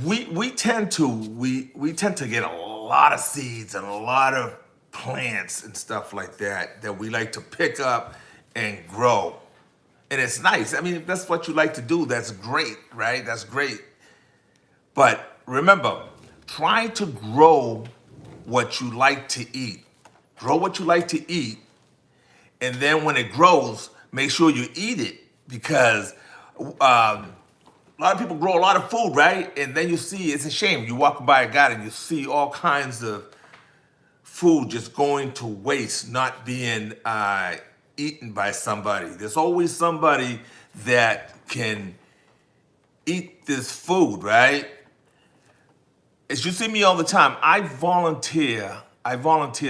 We tend to get a lot of seeds and a lot of plants and stuff like that we like to pick up and grow, and it's nice. I mean, if that's what you like to do, that's great, right? That's great. But remember, try to grow what you like to eat. Grow what you like to eat, and then when it grows, make sure you eat it, because a lot of people grow a lot of food, right? And then you see, it's a shame. You walk by a garden, you see all kinds of food just going to waste, not being eaten by somebody. There's always somebody that can eat this food, right? As you see me all the time, I volunteer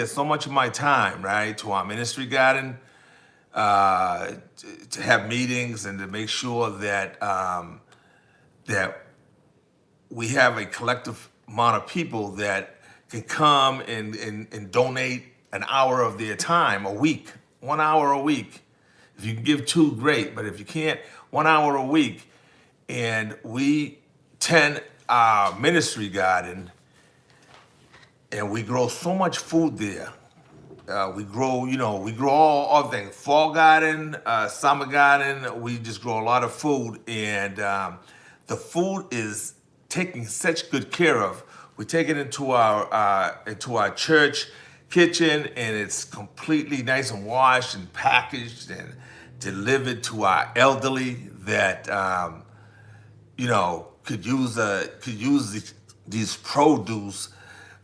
so much of my time, right, to our ministry garden, to have meetings and to make sure that that we have a collective amount of people that can come and donate an hour of their time a week, 1 hour a week. If you can give 2, great, but if you can't, 1 hour a week. And we tend our ministry garden, and we grow so much food there. We grow all things. Fall garden, summer garden, we just grow a lot of food, and the food is taken such good care of. We take it into our church kitchen, and it's completely nice and washed and packaged and delivered to our elderly that could use these produce.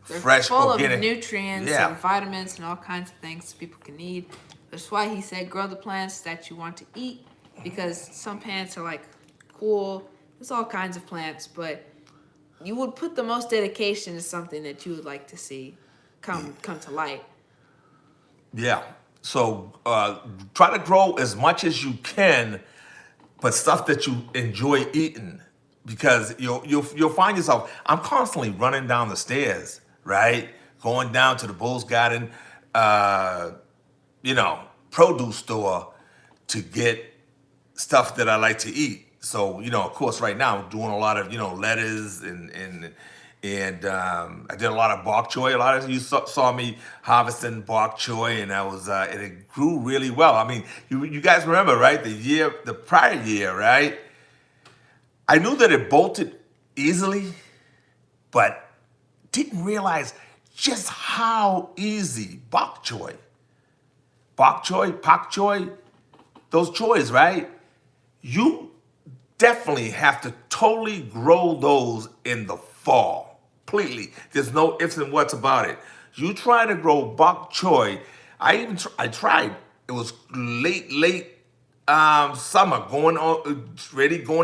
They're Fresh, full organic, of nutrients and vitamins and all kinds of things people can need. That's why he said grow the plants that you want to eat, because some plants are like cool. There's all kinds of plants, but you would put the most dedication to something that you would like to see come to light. Yeah. So try to grow as much as you can, but stuff that you enjoy eating, because you'll find yourself. I'm constantly running down the stairs, right? Going down to the Bulls Garden, produce store to get stuff that I like to eat. So, of course, right now I'm doing a lot of, lettuce and I did a lot of bok choy. A lot of you saw me harvesting bok choy, and and it grew really well. I mean, you guys remember, right? The prior year, right? I knew that it bolted easily, but didn't realize just how easy bok choy, those choys, right? You definitely have to totally grow those in the fall. Completely. There's no ifs and whats about it. You try to grow bok choy. I tried. It was late summer, going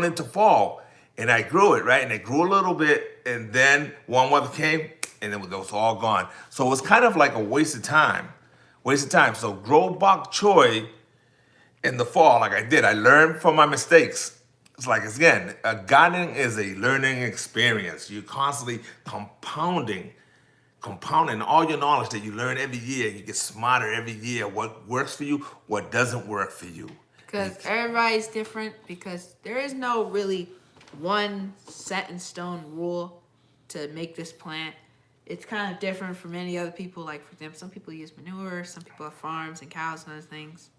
into fall, and I grew it, right, and it grew a little bit, and then warm weather came, and it was all gone. So it was kind of like a waste of time. So grow bok choy in the fall, like I did. I learned from my mistakes. It's like, again, gardening is a learning experience. You're constantly compounding all your knowledge that you learn every year. You get smarter every year. What works for you, what doesn't work for you. Because everybody's different, because there is no really one set in stone rule to make this plant. It's kind of different from many other people. Like, for example, some people use manure, some people have farms and cows and other things.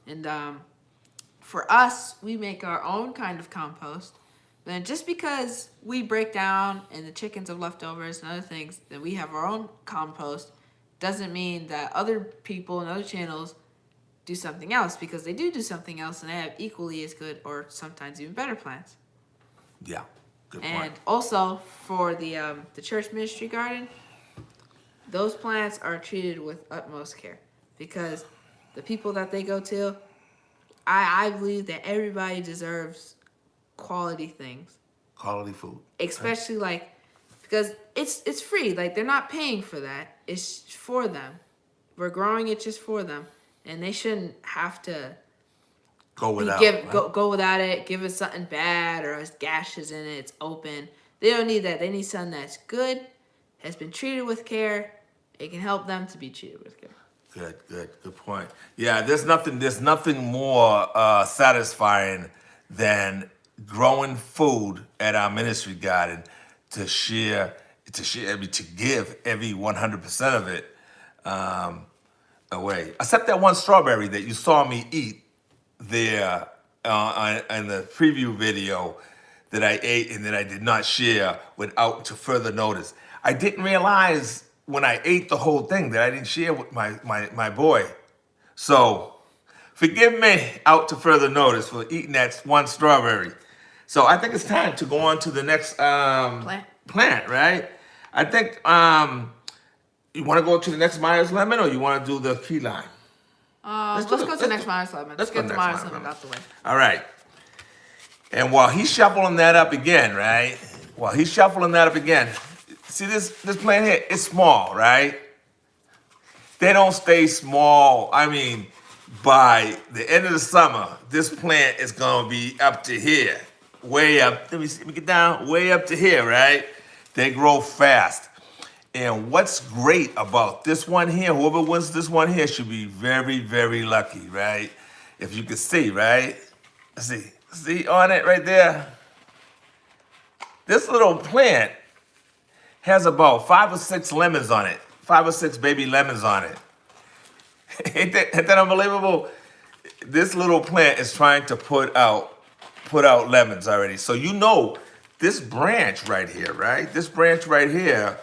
And for us, we make our own kind of compost. Then just because we break down and the chickens have leftovers and other things, that we have our own compost, doesn't mean that other people and other channels do something else, because they do something else and they have equally as good or sometimes even better plants. Yeah, good point. And also for the church ministry garden, those plants are treated with utmost care, because the people that they go to, I believe that everybody deserves quality things. Quality food. Especially like, because it's free. Like, they're not paying for that. It's for them. We're growing it just for them. And they shouldn't have to go without it, give us something bad or has gashes in it, it's open. They don't need that. They need something that's good, has been treated with care. It can help them to be treated with care. Good point. Yeah, there's nothing more satisfying than growing food at our ministry garden to give every 100% of it away. Except that one strawberry that you saw me eat there in the preview video that I ate and that I did not share without to further notice. I didn't realize when I ate the whole thing that I didn't share with my boy. So forgive me out to further notice for eating that one strawberry. So I think it's time to go on to the next plant, right? I think you want to go to the next Myers lemon, or you want to do the key lime? Let's go to the next Myers lemon. Let's get the Myers lemon out the way. All right. And while he's shuffling that up again, right? See this plant here? It's small, right? They don't stay small. I mean, by the end of the summer, this plant is gonna be up to here, way up. Let me get down, way up to here, right? They grow fast. And what's great about this one here, whoever wins this one here should be very, very lucky, right? If you can see, right? See on it right there? This little plant has about 5 or 6 lemons on it. 5 or 6 baby lemons on it. Ain't that unbelievable? This little plant is trying to put out lemons already. So you know this branch right here, right? This branch right here,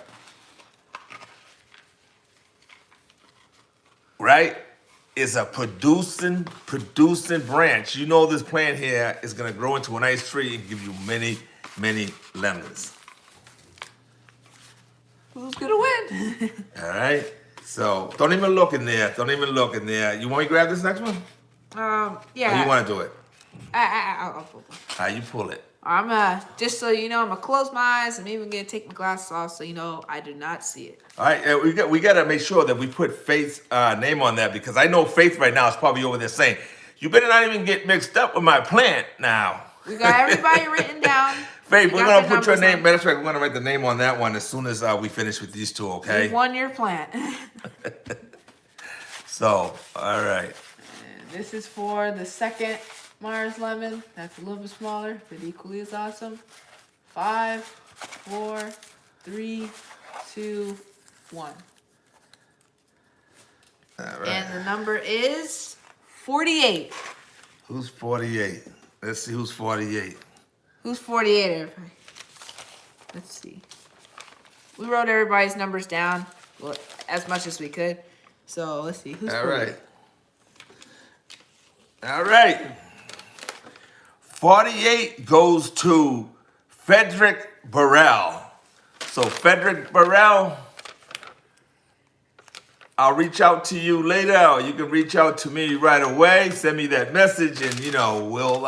right, is a producing branch. You know this plant here is gonna grow into a nice tree and give you many, many lemons. Who's gonna win? All right. So don't even look in there. You want me to grab this next one? Yeah. Or you want to do it? I'll pull it. You pull it. I'm just so you know, I'm gonna close my eyes. I'm even gonna take my glasses off so you know I do not see it. All right. We got to make sure that we put Faith's name on that, because I know Faith right now is probably over there saying, "You better not even get mixed up with my plant now." We got everybody written down. Faith, we're gonna put your name. Matter of fact, we're gonna write the name on that one as soon as we finish with these two. Okay. You won your plant. So, all right. And this is for the second Myers lemon. That's a little bit smaller, but equally as awesome. 5, 4, 3, 2, 1. All right. And the number is 48. Who's 48? Let's see who's 48. Who's 48, everybody? Let's see. We wrote everybody's numbers down. well, as much as we could. So let's see who's All 48. right. All right. 48 goes to Frederick Burrell. So Frederick Burrell, I'll reach out to you later, or you can reach out to me right away. Send me that message, and we'll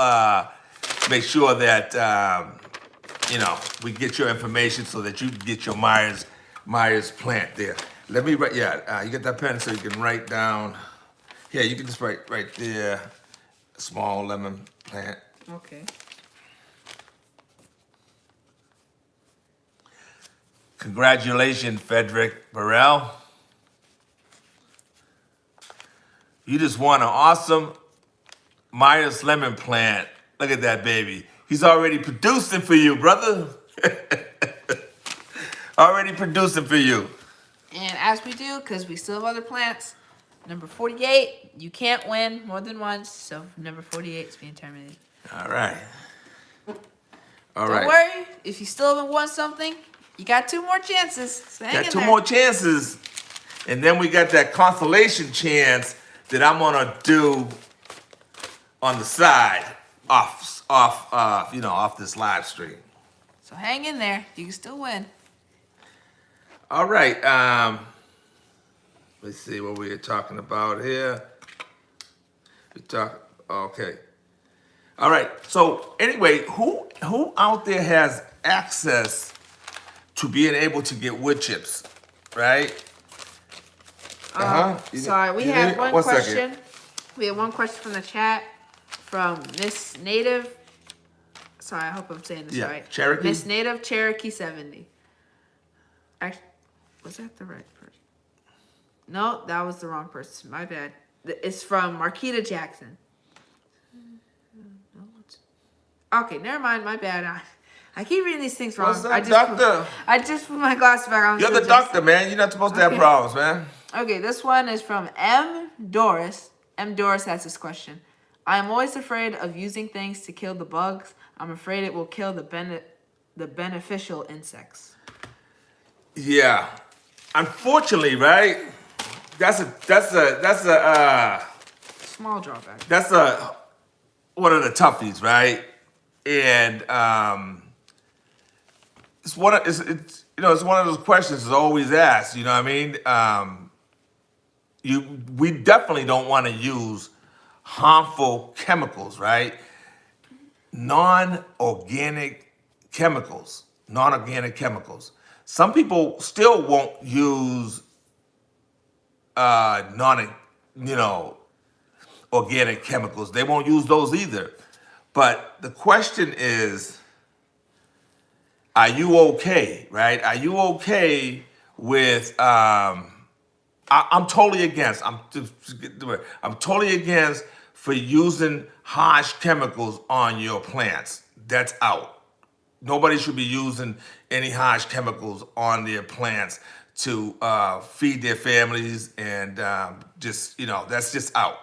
make sure that we get your information so that you can get your Myers plant there. Let me write. Yeah, you get that pen so you can write down. Yeah, you can just write right there. Small lemon plant. Okay. Congratulations, Frederick Burrell. You just won an awesome Myers lemon plant. Look at that baby. He's already producing for you, brother. Already producing for you. And as we do, because we still have other plants, number 48, you can't win more than once. So number 48 is being terminated. All right. All Don't right. worry, if you still haven't won something, you got 2 more chances. So hang Got in 2 there. more chances. And then we got that consolation chance that I'm gonna do on the side off this live stream. So hang in there. You can still win. All right. Let's see what we are talking about here. Okay. All right. So anyway, who out there has access to being able to get wood chips, right? Sorry, we have one question. We have one question from the chat from Miss Native. Sorry, I hope I'm saying this right. Cherokee? Miss Native Cherokee 70. Actually, was that the right person? No, that was the wrong person. My bad. It's from Marquita Jackson. Okay, never mind. My bad. I keep reading these things wrong. What's up, doctor? I just put my glasses back on. You're the doctor, man. You're not supposed to have problems, man. Okay, this one is from M. Doris. M. Doris has this question. I am always afraid of using things to kill the bugs. I'm afraid it will kill the beneficial insects. Yeah. Unfortunately, right? That's a Small drawback. that's one of the toughies, right? And it's one of those questions that's always asked. You know what I mean? We definitely don't want to use harmful chemicals, right? Non-organic chemicals. Some people still won't use organic chemicals. They won't use those either. But the question is, are you okay, right? Are you okay with I'm totally against. I'm totally against for using harsh chemicals on your plants. That's out. Nobody should be using any harsh chemicals on their plants to feed their families, and that's just out.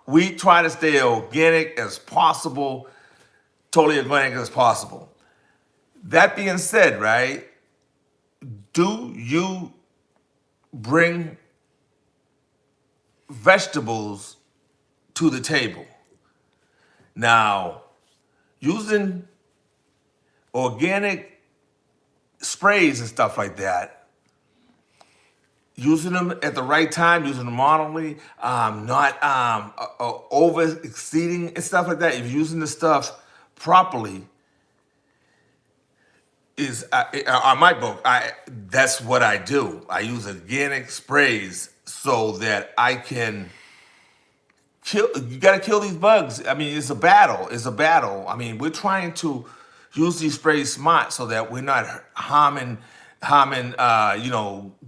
We try to stay organic as possible, totally organic as possible. That being said, right? Do you bring vegetables to the table? Now, using organic sprays and stuff like that, using them at the right time, using them moderately, not over exceeding and stuff like that. If you're using the stuff properly, is on my book. That's what I do. I use organic sprays so that I can kill. You got to kill these bugs. I mean, it's a battle. I mean, we're trying to use these sprays smart so that we're not harming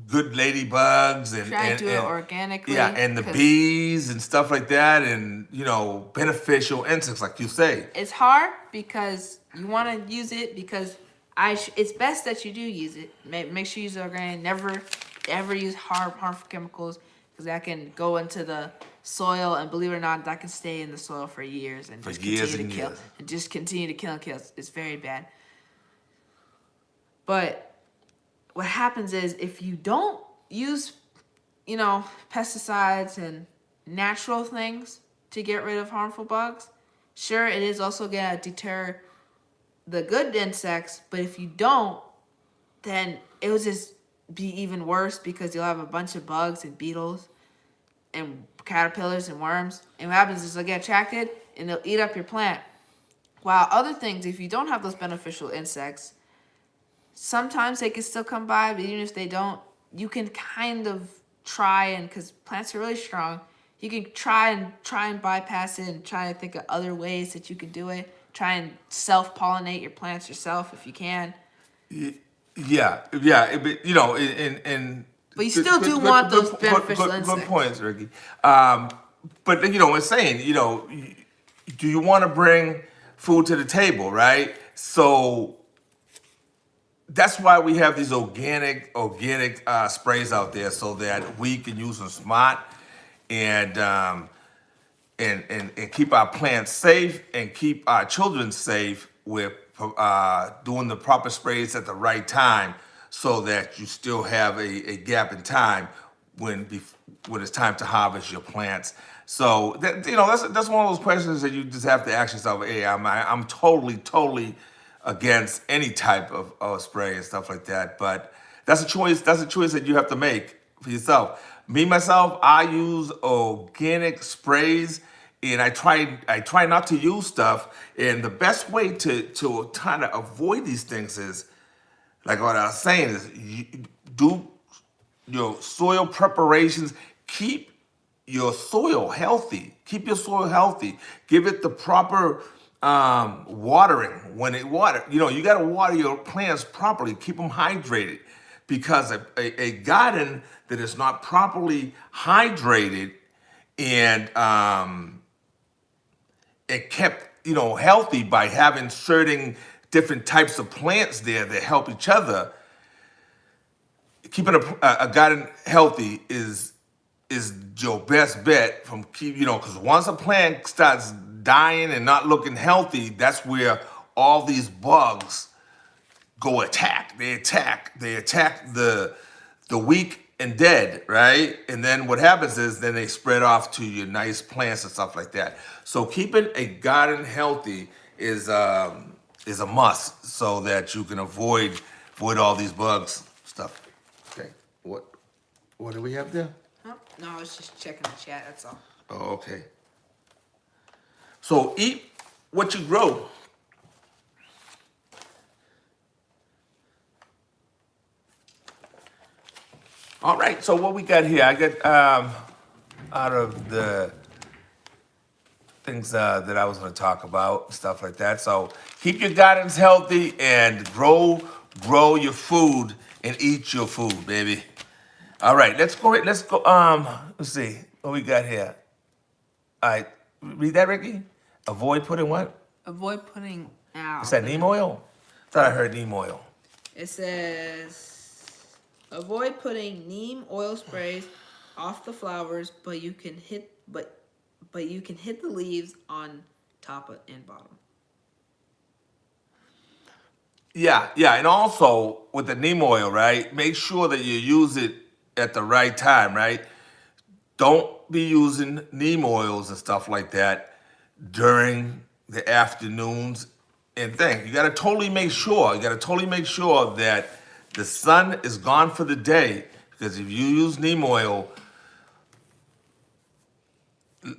good ladybugs and Try to do it organically. Yeah, and the bees and stuff like that, and beneficial insects, like you say. It's hard because you want to use it because it's best that you do use it. Make sure you use organic. Never ever use harmful chemicals because that can go into the soil, and believe it or not, that can stay in the soil for years and just continue to kill and kill. It's very bad. But what happens is if you don't use, pesticides and natural things to get rid of harmful bugs, sure, it is also gonna deter the good insects, but if you don't, then it will just be even worse because you'll have a bunch of bugs and beetles and caterpillars and worms. And what happens is they'll get attracted and they'll eat up your plant. While other things, if you don't have those beneficial insects, sometimes they can still come by, but even if they don't, you can kind of try and, because plants are really strong, you can try and bypass it and try and think of other ways that you can do it. Try and self-pollinate your plants yourself if you can. Yeah, and But you still do want those beneficial good insects. points, Ricky. But it's saying, do you want to bring food to the table, right? So that's why we have these organic sprays out there, so that we can use them smart and keep our plants safe and keep our children safe with doing the proper sprays at the right time, so that you still have a gap in time when it's time to harvest your plants. So that's one of those questions that you just have to ask yourself. Hey, I'm totally against any type of spray and stuff like that. But that's a choice. That's a choice that you have to make for yourself. Myself, I use organic sprays, and I try not to use stuff. And the best way to kind of avoid these things is, like what I was saying, is you do your soil preparations. Keep your soil healthy. Keep your soil healthy. Give it the proper watering when it water. You got to water your plants properly. Keep them hydrated, because a garden that is not properly hydrated and it kept healthy by having certain different types of plants there that help each other. Keeping a garden healthy is your best bet from because once a plant starts dying and not looking healthy, that's where all these bugs go attack. They attack the weak and dead, right? And then what happens is then they spread off to your nice plants and stuff like that. So keeping a garden healthy is a must, so that you can avoid all these bugs stuff. Okay, what do we have there? Oh, no, I was just checking the chat, that's all. Oh, okay. So eat what you grow. All right, so what we got here, I got out of the things that I was going to talk about, stuff like that. So keep your gardens healthy and grow your food and eat your food, baby. All right, let's go. Let's see what we got here. All right, read that, Ricky. Avoid putting what? Avoid putting out. Is that neem oil? I thought I heard neem oil. It says, avoid putting neem oil sprays off the flowers, but you can hit the leaves on top and bottom. Yeah, and also with the neem oil, right? Make sure that you use it at the right time, right? Don't be using neem oils and stuff like that during the afternoons and things. You gotta totally make sure that the sun is gone for the day, because if you use neem oil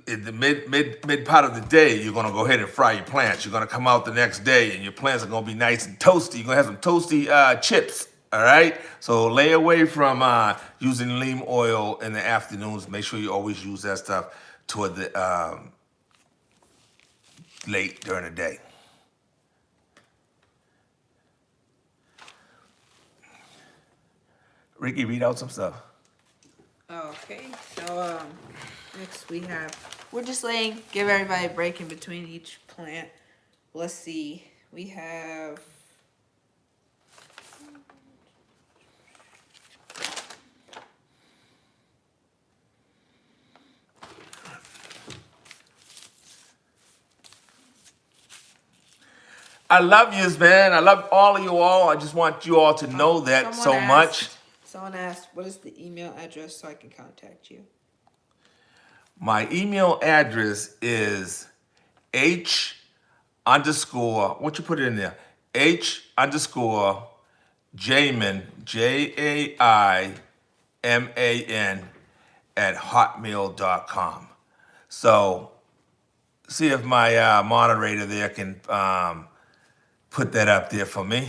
in the mid part of the day, you're gonna go ahead and fry your plants. You're gonna come out the next day and your plants are gonna be nice and toasty. You're gonna have some toasty chips. All right, so lay away from using neem oil in the afternoons. Make sure you always use that stuff toward the late during the day. Ricky, read out some stuff. Okay, so next we're just give everybody a break in between each plant. Let's see, we have I love yous, man. I love all of you all. I just want you all to know that so much. Someone Someone asked, what is the email address so I can contact you? My email address is H underscore, what you put it in there? H underscore Jamin, JAIMAN at hotmail.com. So see if my moderator there can put that up there for me.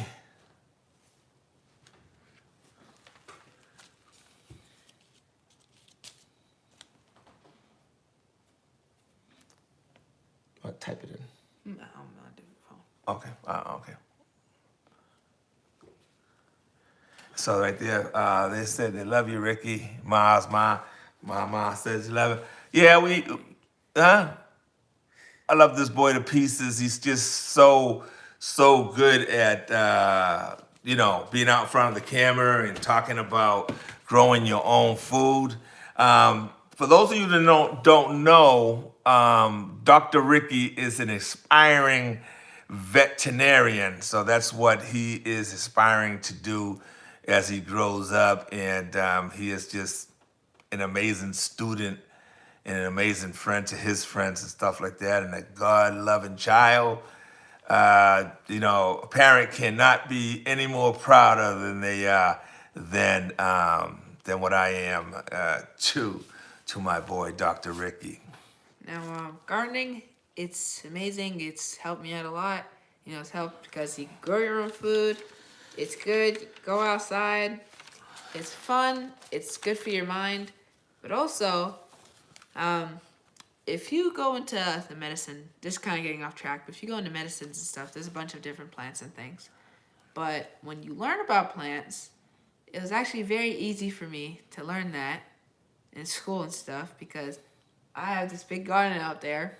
I'll type it in. No, I'm not doing the phone. Okay, okay. So right there, they said they love you, Ricky. My mom says she love it. Yeah, I love this boy to pieces. He's just so good at being out in front of the camera and talking about growing your own food. For those of you that don't know, Dr. Ricky is an aspiring veterinarian, so that's what he is aspiring to do as he grows up, and he is just an amazing student and an amazing friend to his friends and stuff like that, and a God-loving child. A parent cannot be any more prouder than they are than what I am to my boy, Dr. Ricky. Now, gardening, it's amazing. It's helped me out a lot. It's helped because you grow your own food. It's good. Go outside. It's fun. It's good for your mind. But also, if you go into the medicine, just kind of getting off track, but if you go into medicines and stuff, there's a bunch of different plants and things. But when you learn about plants, it was actually very easy for me to learn that in school and stuff because I have this big garden out there,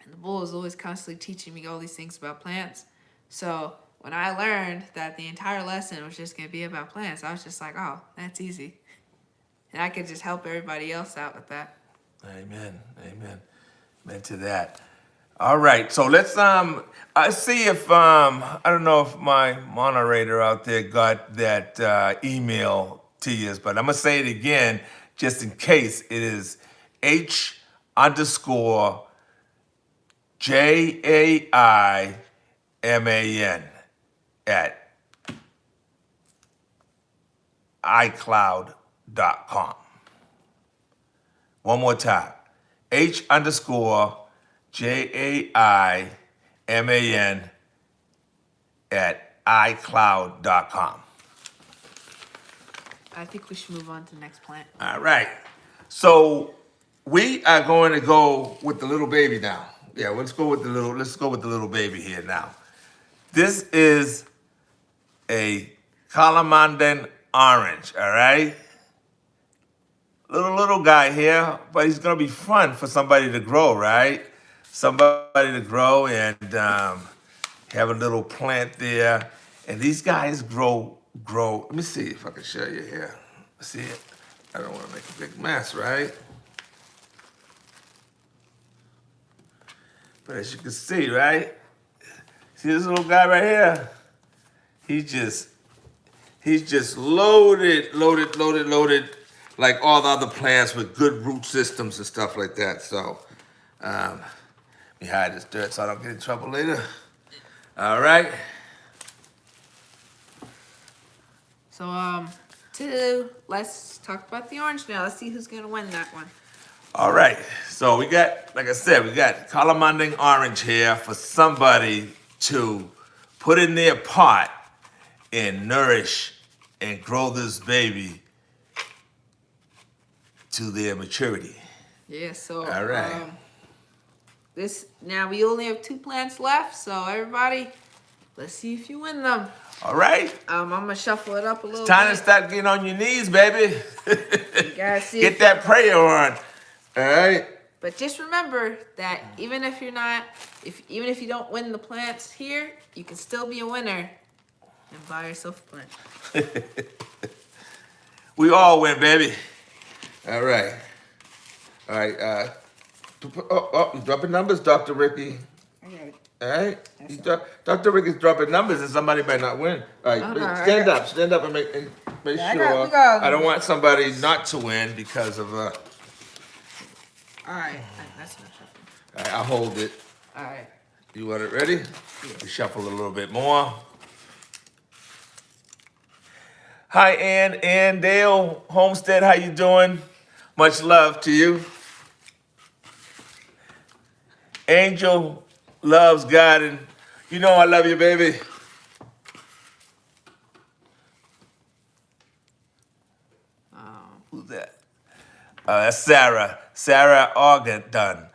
and the bull is always constantly teaching me all these things about plants. So when I learned that the entire lesson was just going to be about plants, I was just like, oh, that's easy. And I could just help everybody else out with that. Amen. Amen to that. All right, so let's see if I don't know if my moderator out there got that email to you, but I'm gonna say it again just in case. It is H underscore JAIMAN at iCloud.com. One more time. H underscore JAIMAN at iCloud.com. I think we should move on to the next plant. All right. So we are going to go with the little baby now. Yeah, let's go with the little baby here now. This is a calamandan orange, all right? Little guy here, but he's gonna be fun for somebody to grow, right? Somebody to grow and have a little plant there. And these guys grow. Let me see if I can show you here. See it? I don't want to make a big mess, right? But as you can see, right? See this little guy right here? He's just loaded like all the other plants with good root systems and stuff like that. So, let me hide this dirt so I don't get in trouble later. All right. So, let's talk about the orange now. Let's see who's gonna win that one. All right. So we got, like I said, we got calamandan orange here for somebody to put in their pot and nourish and grow this baby to their maturity. Yeah, so all right. Now we only have 2 plants left, so everybody, let's see if you win them. All right. I'm gonna shuffle it up a little It's time bit. to start getting on your knees, baby. You gotta see Get that prayer on. All right. But just remember that even if you don't win the plants here, you can still be a winner and buy yourself a plant. We all win, baby. All right. All right. He's dropping numbers, Dr. Ricky. I got it. All right. Dr. Ricky's dropping numbers and somebody might not win. All right. Oh, no, Stand up and Make Yeah, sure. we got- I don't want somebody not to win because of. All right, that's enough shuffling. All right, I'll hold it. All right. You want it ready? We shuffle a little bit more. Hi, Ann Dale Homestead. How you doing? Much love to you. Angel loves God, and you know I love you, baby. Who's that? That's Sarah. Sarah Argenton.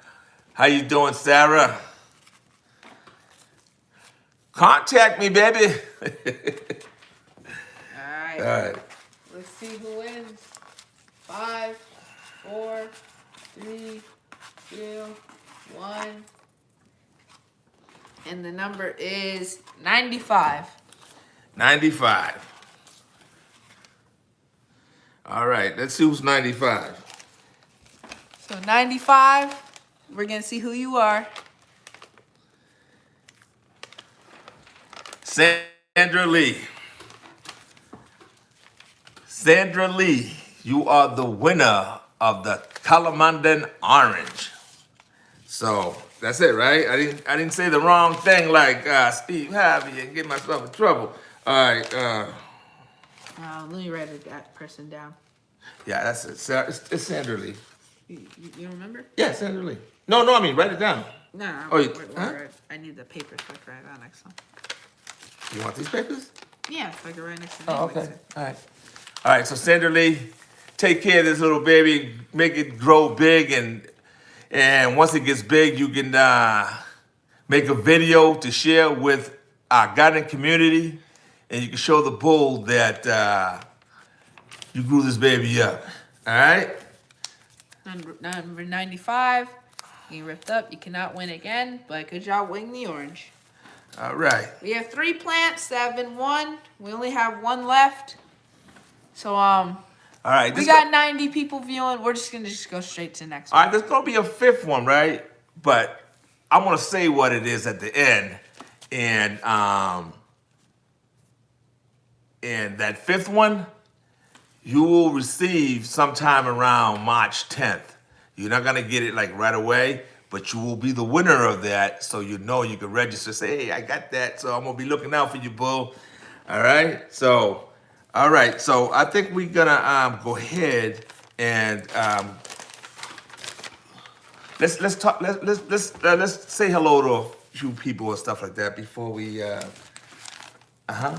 How you doing, Sarah? Contact me, baby. All right. All right. Let's see who wins. 5, 4, 3, 2, 1. And the number is 95. 95. All right, let's see who's 95. So 95, we're going to see who you are. Sandra Lee. Sandra Lee, you are the winner of the Kalamandan Orange. So that's it, right? I didn't say the wrong thing like Steve Harvey and get myself in trouble. All right. Let me write that person down. Yeah, that's it. It's Sandra Lee. You don't remember? Yeah, Sandra Lee. No, I mean write it down. No. Oh, I need the papers so I can write down next one. You want these papers? Yeah, so I can write next to the Oh, name. okay. All right. So Sandra Lee, take care of this little baby. Make it grow big, and once it gets big, you can make a video to share with our gardening community, and you can show the bull that you grew this baby up. All right. Number 95. You ripped up. You cannot win again, but good job winning the orange. All right. We have 3 plants that have been won. We only have 1 left. So All right. we got 90 people viewing. We're just gonna go straight to the next All one. right. There's gonna be a 5th one, right? But I'm gonna say what it is at the end, and that 5th one, you will receive sometime around March 10th. You're not gonna get it like right away, but you will be the winner of that, so you know you can register. Say, hey, I got that, so I'm gonna be looking out for you, bull. All right. So, all right. So I think we're gonna go ahead and let's talk. Let's say hello to a few people and stuff like that before we. Huh?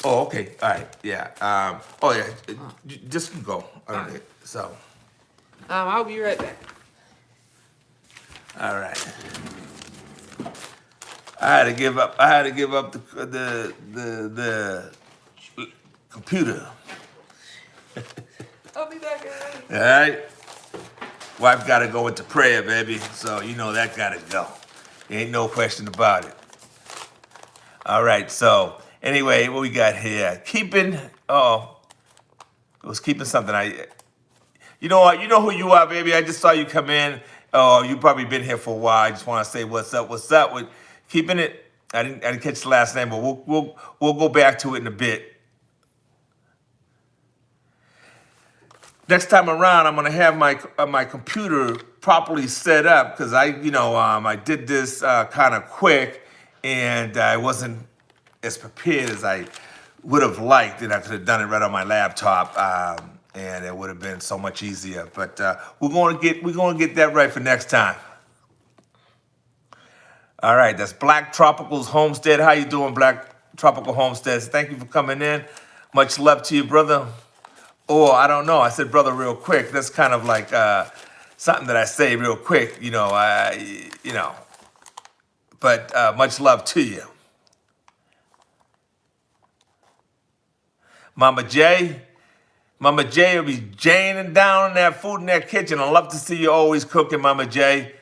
Oh, okay. All right. Yeah. Oh, yeah. Just go. All right. So. I'll be right back. All right. I had to give up the computer. I'll be back in a minute. All right. Wife got to go into prayer, baby. So you know that got to go. Ain't no question about it. All right. So anyway, what we got here? It was keeping something. You know what? You know who you are, baby. I just saw you come in. Oh, you probably been here for a while. I just want to say what's up with keeping it. I didn't catch the last name, but we'll go back to it in a bit. Next time around, I'm gonna have my computer properly set up because I did this kind of quick and I wasn't as prepared as I would have liked, and I could have done it right on my laptop, and it would have been so much easier. But we're gonna get that right for next time. All right, that's Black Tropicals Homestead. How you doing, Black Tropical Homesteads? Thank you for coming in. Much love to you, brother. Or I don't know. I said brother real quick. That's kind of like something that I say real quick. But much love to you. Mama J will be janing down in that food in that kitchen. I love to see you always cooking, Mama J.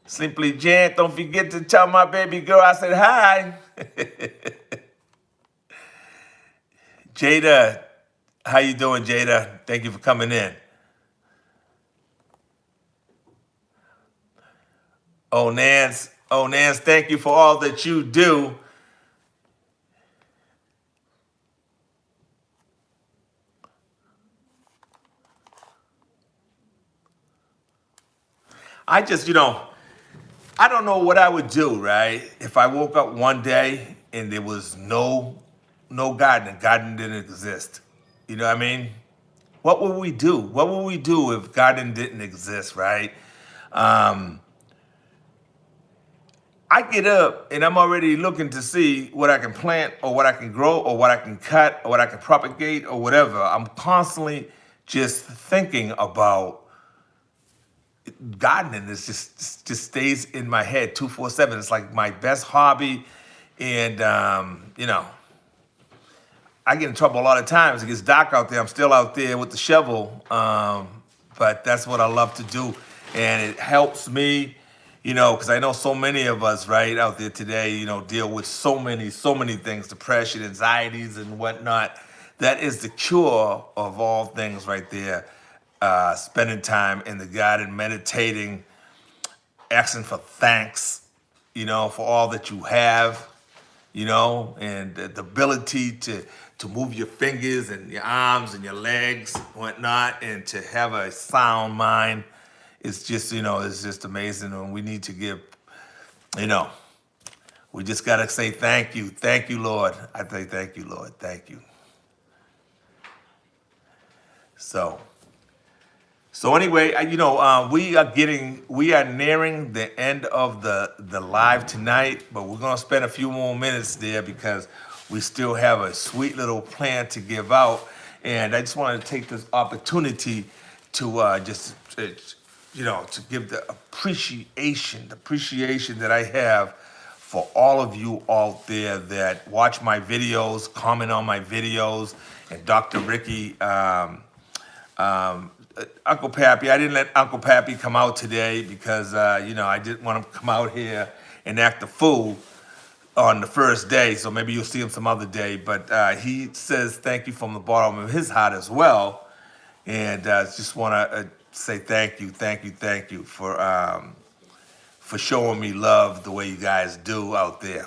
Simply Jan, don't forget to tell my baby girl I said hi. Jada, how you doing, Jada? Thank you for coming in. Nance, thank you for all that you do. I just, I don't know what I would do, right? If I woke up one day and there was no garden didn't exist. You know what I mean? What would we do? What would we do if garden didn't exist, right? Um, I get up and I'm already looking to see what I can plant or what I can grow or what I can cut or what I can propagate or whatever. I'm constantly just thinking about gardening. It's just stays in my head 247. It's like my best hobby, and I get in trouble a lot of times. It gets dark out there. I'm still out there with the shovel, but that's what I love to do, and it helps me, because I know so many of us right out there today, deal with so many things, depression, anxieties, and whatnot. That is the cure of all things right there. Spending time in the garden, meditating, asking for thanks, for all that you have, and the ability to move your fingers and your arms and your legs, whatnot, and to have a sound mind. It's just, it's just amazing. And we need to give, you know, we just got to say thank you. Thank you, Lord. I say thank you, Lord. Thank you. So anyway, we are nearing the end of the live tonight, but we're gonna spend a few more minutes there because we still have a sweet little plan to give out, and I just wanted to take this opportunity to to give the appreciation that I have for all of you out there that watch my videos, comment on my videos, and Dr. Ricky. Uncle Pappy, I didn't let Uncle Pappy come out today because, I didn't want him to come out here and act a fool on the first day. So maybe you'll see him some other day. But he says thank you from the bottom of his heart as well. And just want to say thank you for showing me love the way you guys do out there.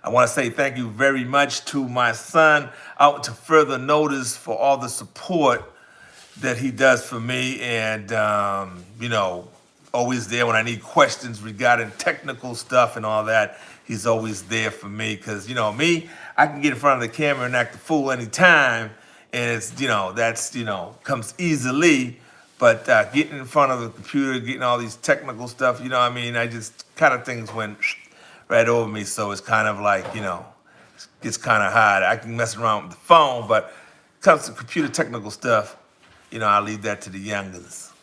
I want to say thank you very much to my son out to further notice for all the support that he does for me, and always there when I need questions regarding technical stuff and all that. He's always there for me because me, I can get in front of the camera and act a fool anytime, and it's that's comes easily. But getting in front of the computer, getting all these technical stuff, I just kind of things went right over me. So it's kind of like, it's kind of hard. I can mess around with the phone, but when it comes to computer technical stuff, I'll leave that to the youngers.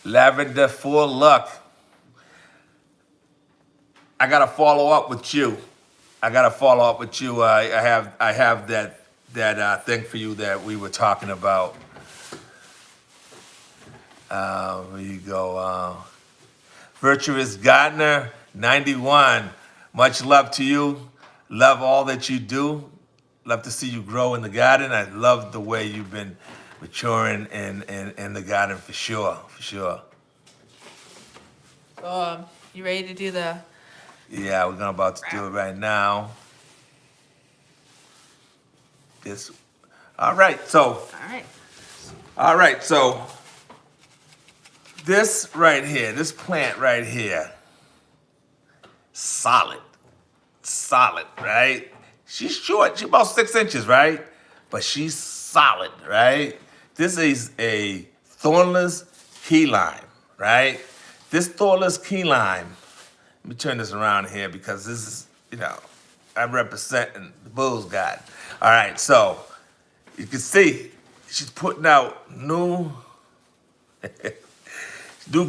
Lavender for luck. I gotta follow up with you. I have that thing for you that we were talking about. There you go. Virtuous Gardener 91. Much love to you. Love all that you do. Love to see you grow in the garden. I love the way you've been maturing in the garden for sure. So, you ready to do the? Yeah, we're about to do it right now. All right. So this right here, this plant right here, solid, right? She's short, she's about 6 inches, right? But she's solid, right? This is a thornless key lime, right? This thornless key lime, let me turn this around here because this is, I'm representing the Bulls God. All right, so you can see she's putting out new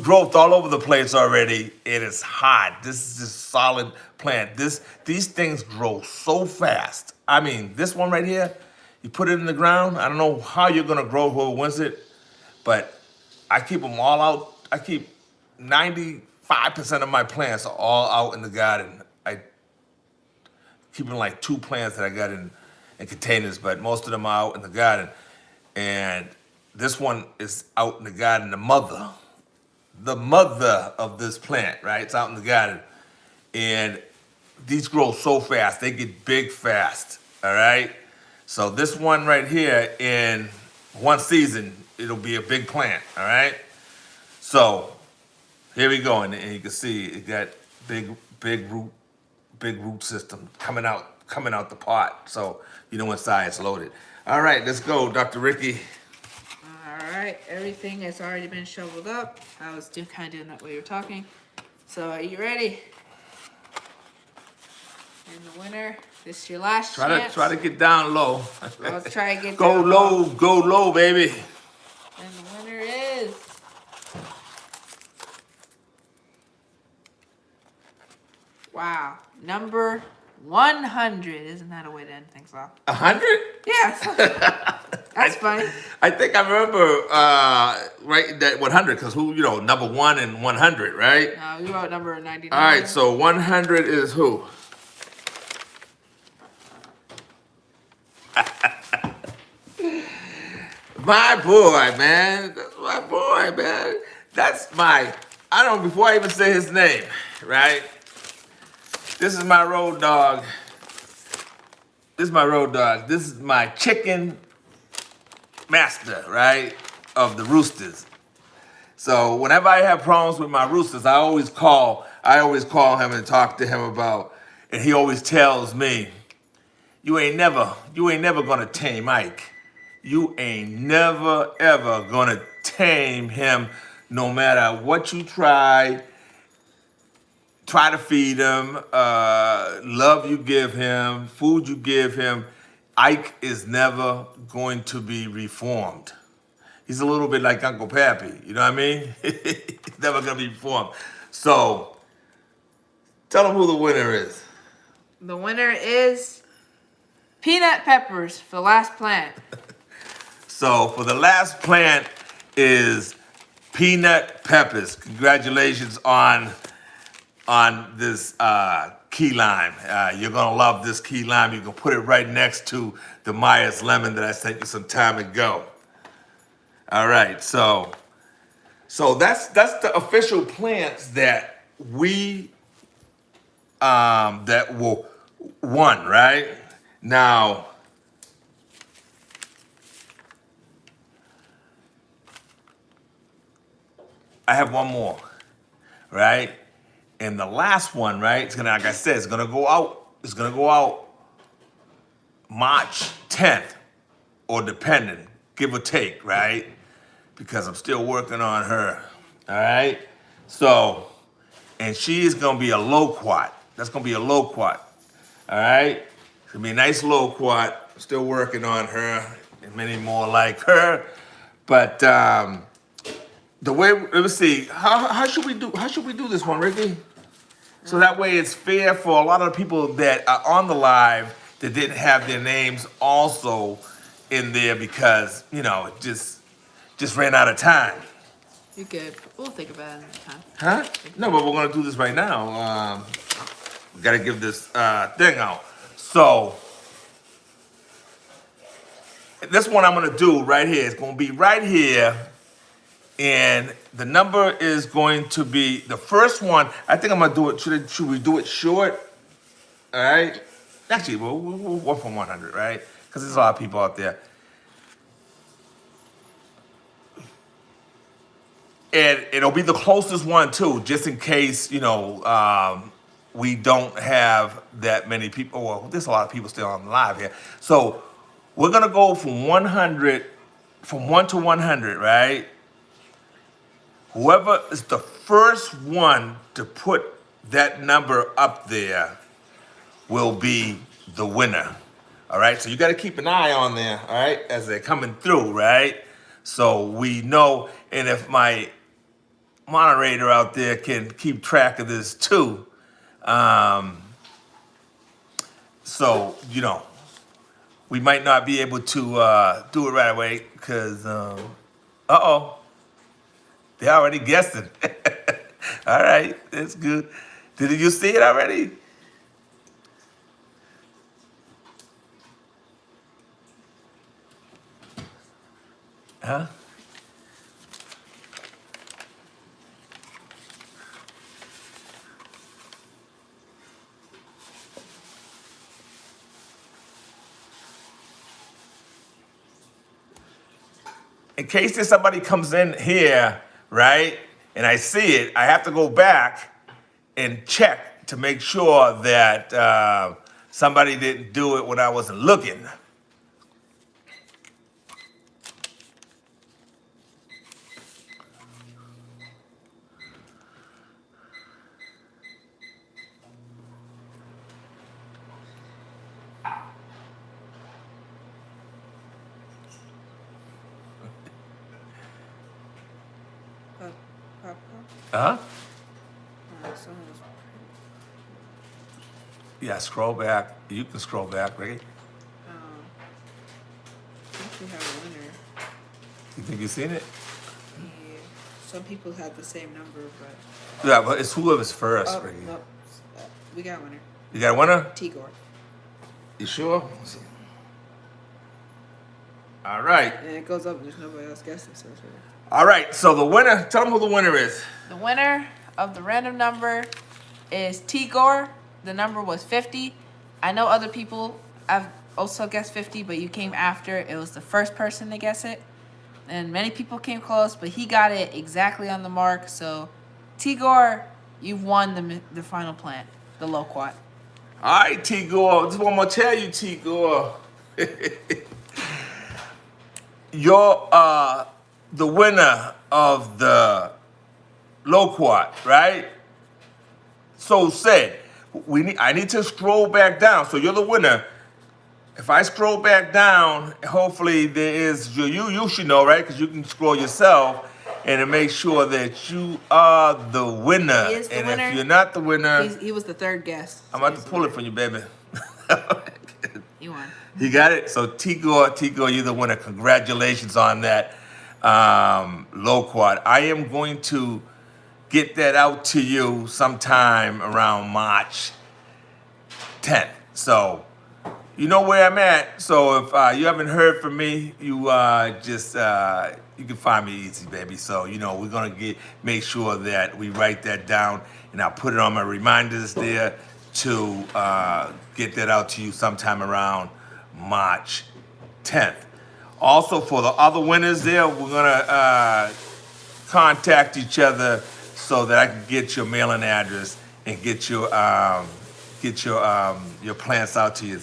growth all over the place already. It is hot. This is just solid plant. These things grow so fast. I mean, this one right here, you put it in the ground. I don't know how you're gonna grow whoever wins it, but I keep them all out. I keep 95% of my plants are all out in the garden. I keeping like 2 plants that I got in containers, but most of them are out in the garden. And this one is out in the garden, the mother of this plant, right? It's out in the garden. And these grow so fast, they get big fast, all right? So this one right here, in one season, it'll be a big plant, all right? So here we go, and you can see it got big root system coming out the pot. So you know inside it's loaded. All right, let's go, Dr. Ricky. All right, everything has already been shoveled up. I was kind of doing that while you were talking. So are you ready? And the winner, this is your last chance. Try to get down low. Let's try and get go down low, go low, baby. And the winner is wow, number 100. Isn't that a way to end things off? 100? Yes. That's funny. I think I remember right that 100 because number 1 and 100, right? No, we wrote number 99. All right, so 100 is who? My boy, man. That's my boy, man. That's I don't know, before I even say his name, right? This is my road dog. This is my road dog. This is my chicken master, right? Of the roosters. So whenever I have problems with my roosters, I always call him and talk to him about, and he always tells me, you ain't never gonna tame Ike. You ain't never, ever gonna tame him no matter what you try to feed him, love you give him, food you give him. Ike is never going to be reformed. He's a little bit like Uncle Pappy, you know what I mean? He's never gonna be reformed. So, tell him who the winner is. The winner is peanut peppers for the last plant. So for the last plant is peanut peppers. Congratulations on this key lime. You're gonna love this key lime. You can put it right next to the Myers lemon that I sent you some time ago. All right, so that's the official plants that we that will won, right? Now I have one more, right? And the last one, right? It's gonna, like I said, it's gonna go out March 10th, or depending, give or take, right? Because I'm still working on her. All right? So, and she is gonna be a loquat. That's gonna be a loquat. All right? It's gonna be a nice loquat. I'm still working on her and many more like her. But the way, let's see, how should we do this one, Ricky? So that way it's fair for a lot of the people that are on the live that didn't have their names also in there because, it just ran out of time. You're good. We'll think about it next time. Huh? No, but we're gonna do this right now. We gotta give this thing out. So this one I'm gonna do right here. It's gonna be right here. And the number is going to be, the first one, I think I'm gonna do it, should we do it short? All right? Actually, we'll 1 from 100, right? Because there's a lot of people out there. And it'll be the closest one too, just in case, we don't have that many people. Well, there's a lot of people still on the live here. So we're gonna go from 100, from 1 to 100, right? Whoever is the first one to put that number up there will be the winner. All right, so you got to keep an eye on there, all right, as they're coming through, right? So we know, and if my moderator out there can keep track of this too, so, we might not be able to do it right away because, they're already guessing. All right, that's good. Did you see it already? Huh? In case there's somebody comes in here, right, and I see it, I have to go back and check to make sure that somebody didn't do it when I wasn't looking. Huh? Someone was Yeah, scroll back. You can scroll back, right? I think we have a winner. You think you've seen it? Yeah. Some people had the same number, but Yeah, but it's whoever's first, oh Ricky. no, we got a winner. You got a winner? Tigor. You sure? Let's see. All right. And it goes up, and there's nobody else guessing, so it's right. All right. So the winner, tell them who the winner is. The winner of the random number is Tigor. The number was 50. I know other people have also guessed 50, but you came after. It was the first person to guess it. And many people came close, but he got it exactly on the mark. So, Tigor, you've won the final plant, the loquat. All right, Tigor. This is what I'm gonna tell you, Tigor. You're the winner of the loquat, right? So said. I need to scroll back down. So you're the winner. If I scroll back down, hopefully there is you should know, right? Because you can scroll yourself and to make sure that you are the winner. He is the and winner. if you're not the winner, He was the third guest. I'm about to pull it from you, baby. You won. You got it? So Tigor, you're the winner. Congratulations on that loquat. I am going to get that out to you sometime around March 10th. So you know where I'm at. So if you haven't heard from me, you you can find me easy, baby. So we're gonna make sure that we write that down, and I'll put it on my reminders there to get that out to you sometime around March 10th. Also, for the other winners there, we're gonna contact each other so that I can get your mailing address and get your plants out to you.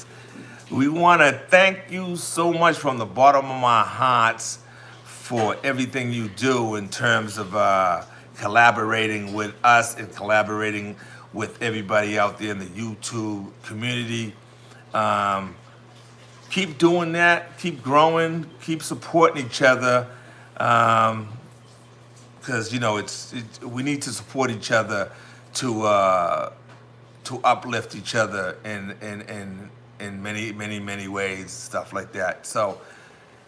We want to thank you so much from the bottom of my hearts for everything you do in terms of collaborating with us and collaborating with everybody out there in the YouTube community. Keep doing that, keep growing, keep supporting each other, because we need to support each other to uplift each other in many ways, stuff like that. So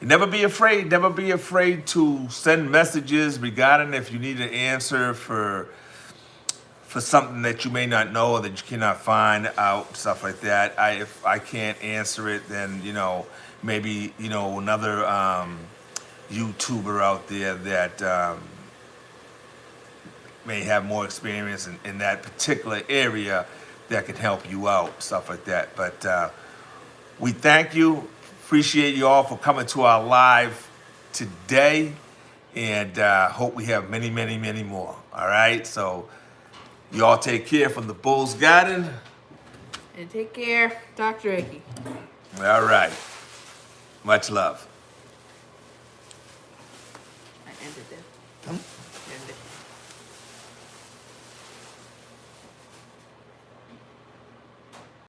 never be afraid to send messages regarding if you need an answer for something that you may not know or that you cannot find out, stuff like that. If I can't answer it, then maybe another YouTuber out there that may have more experience in that particular area that can help you out, stuff like that. But we thank you, appreciate you all for coming to our live today, and hope we have many more. All right, so you all take care from the Bulls Garden. And take care, Dr. Icky. All right, much love. I ended it.